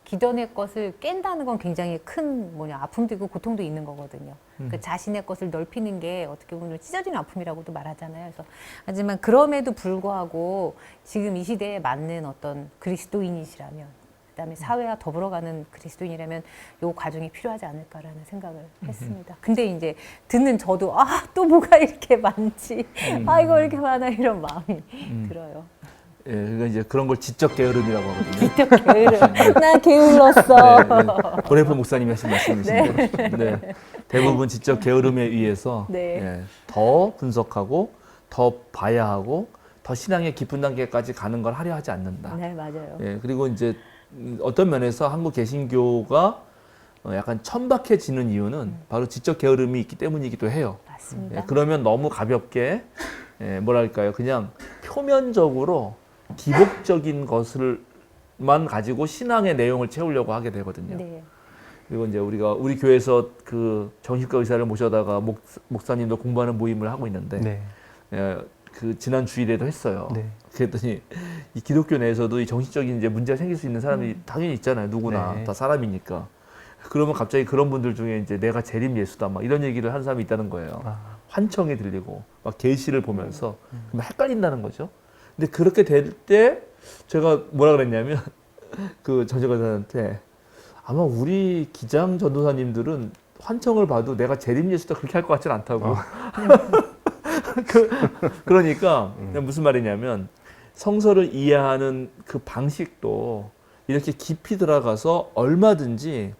기존의 것을 깬다는 건 굉장히 큰 아픔도 있고 고통도 있는 거거든요. 그 자신의 것을 넓히는 게 어떻게 보면 찢어지는 아픔이라고도 말하잖아요. 그래서 하지만 그럼에도 불구하고 지금 이 시대에 맞는 어떤 그리스도인이시라면, 그다음에 사회와 더불어가는 그리스도인이라면 이 과정이 필요하지 않을까라는 생각을 했습니다. 근데 이제 듣는 저도 또 뭐가 이렇게 많지, 이거 이렇게 많아, 이런 마음이 들어요. 예, 그러니까 이제 그런 걸 지적 게으름이라고 하거든요. 지적 게으름. 나 게을렀어. 네, 고래포 목사님이 하신 말씀이신데, 네, 대부분 지적 게으름에 의해서 네. 예, 더 분석하고 더 봐야 하고 더 신앙의 깊은 단계까지 가는 걸 하려 하지 않는다. 네, 맞아요. 예, 그리고 이제 어떤 면에서 한국 개신교가 약간 천박해지는 이유는 바로 지적 게으름이 있기 때문이기도 해요. 맞습니다. 예, 그러면 너무 가볍게 뭐랄까요, 그냥 표면적으로 기복적인 것을만 가지고 신앙의 내용을 채우려고 하게 되거든요. 네. 그리고 이제 우리 교회에서 그 정신과 의사를 모셔다가 목사님도 공부하는 모임을 하고 있는데 네. 그 지난 주일에도 했어요. 네. 그랬더니 이 기독교 내에서도 이 정신적인 이제 문제가 생길 수 있는 사람이 당연히 있잖아요. 누구나 네. 다 사람이니까. 그러면 갑자기 그런 분들 중에 이제 내가 재림 예수다 막 이런 얘기를 하는 사람이 있다는 거예요. 환청이 들리고 막 계시를 보면서 그러면 헷갈린다는 거죠. 근데 그렇게 될 때 제가 뭐라 그랬냐면 그 전도사한테 아마 우리 기장 전도사님들은 환청을 봐도 내가 재림 예수다 그렇게 할 것 같지는 않다고. 그러니까 무슨 말이냐면 성서를 이해하는 그 방식도 이렇게 깊이 들어가서 얼마든지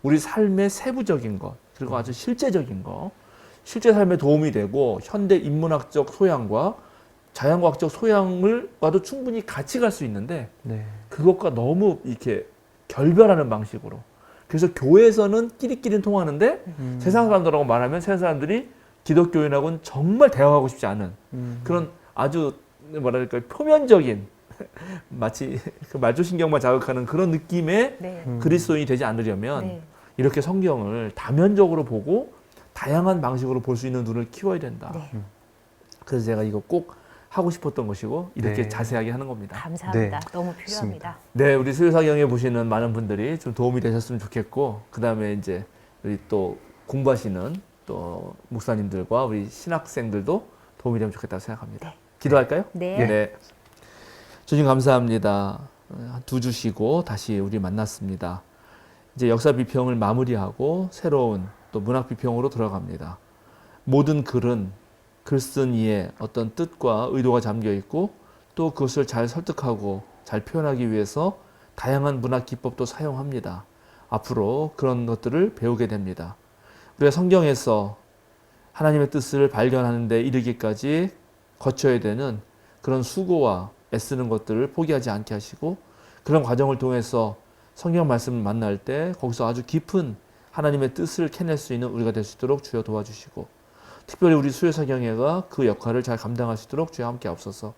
우리 삶의 세부적인 것 그리고 아주 실제적인 것, 실제 삶에 도움이 되고 현대 인문학적 소양과 자연과학적 소양을과도 충분히 같이 갈 수 있는데 네. 그것과 너무 이렇게 결별하는 방식으로. 그래서 교회에서는 끼리끼리는 통하는데 세상 사람들하고 말하면 세상 사람들이 기독교인하고는 정말 대화하고 싶지 않은 그런 아주 뭐랄까 표면적인 마치 그 말조신경만 자극하는 그런 느낌의 네. 그리스도인이 되지 않으려면 네. 이렇게 성경을 다면적으로 보고 다양한 방식으로 볼 수 있는 눈을 키워야 된다. 네. 그래서 제가 이거 꼭 하고 싶었던 것이고 이렇게 네. 자세하게 하는 겁니다. 감사합니다. 네. 너무 필요합니다. 네, 우리 수요사경에 보시는 많은 분들이 좀 도움이 되셨으면 좋겠고, 그 다음에 이제 우리 또 공부하시는 또 목사님들과 우리 신학생들도 도움이 되면 좋겠다고 생각합니다. 네. 기도할까요? 네. 네. 주님 감사합니다. 두 주 쉬고 다시 우리 만났습니다. 이제 역사 비평을 마무리하고 새로운 또 문학 비평으로 들어갑니다. 모든 글은 글 쓴 이의 어떤 뜻과 의도가 잠겨 있고 또 그것을 잘 설득하고 잘 표현하기 위해서 다양한 문학 기법도 사용합니다. 앞으로 그런 것들을 배우게 됩니다. 우리가 성경에서 하나님의 뜻을 발견하는 데 이르기까지 거쳐야 되는 그런 수고와 애쓰는 것들을 포기하지 않게 하시고 그런 과정을 통해서 성경 말씀을 만날 때 거기서 아주 깊은 하나님의 뜻을 캐낼 수 있는 우리가 될 수 있도록 주여 도와주시고 특별히 우리 수요사경회가 그 역할을 잘 감당할 수 있도록 주여 함께 앞서서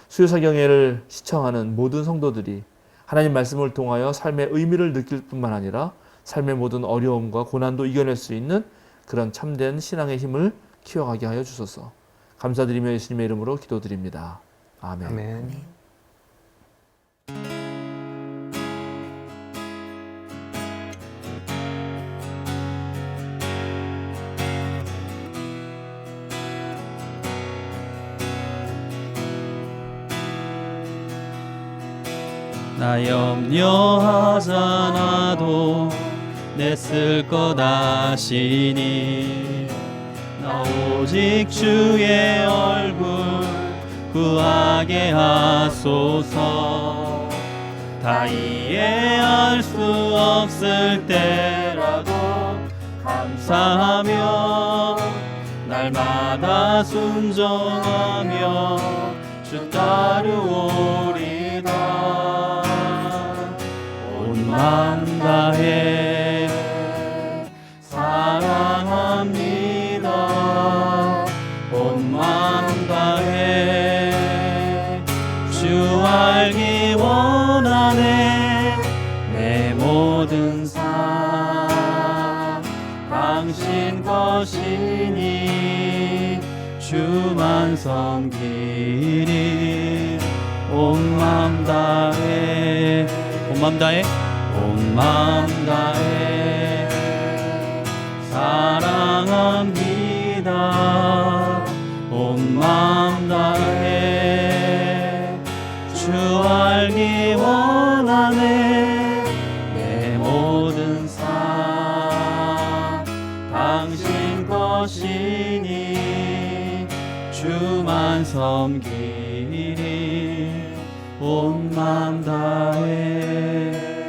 수요사경회를 시청하는 모든 성도들이 하나님 말씀을 통하여 삶의 의미를 느낄 뿐만 아니라 삶의 모든 어려움과 고난도 이겨낼 수 있는 그런 참된 신앙의 힘을 키워가게 하여 주소서. 감사드리며 예수님의 이름으로 기도드립니다. 아멘. 아멘. 나 염려하잖아도 내 쓸 것 아시니 나 오직 주의 얼굴 구하게 하소서. 다 이해할 수 없을 때라도 감사하며 날마다 순종하며 주 따르오리다. 온 마음 다해 사랑합니다. 온 마음 다해 주 알기 원하네. 내 모든 삶 당신 것이니 주만 섬기리. 온 마음 다해 온 마음 다해 온 마음 다해 사랑합니다 온 마음 다해 주 알기 원하네 내 모든 삶 당신 것이니 주만 섬기리 온 마음 다해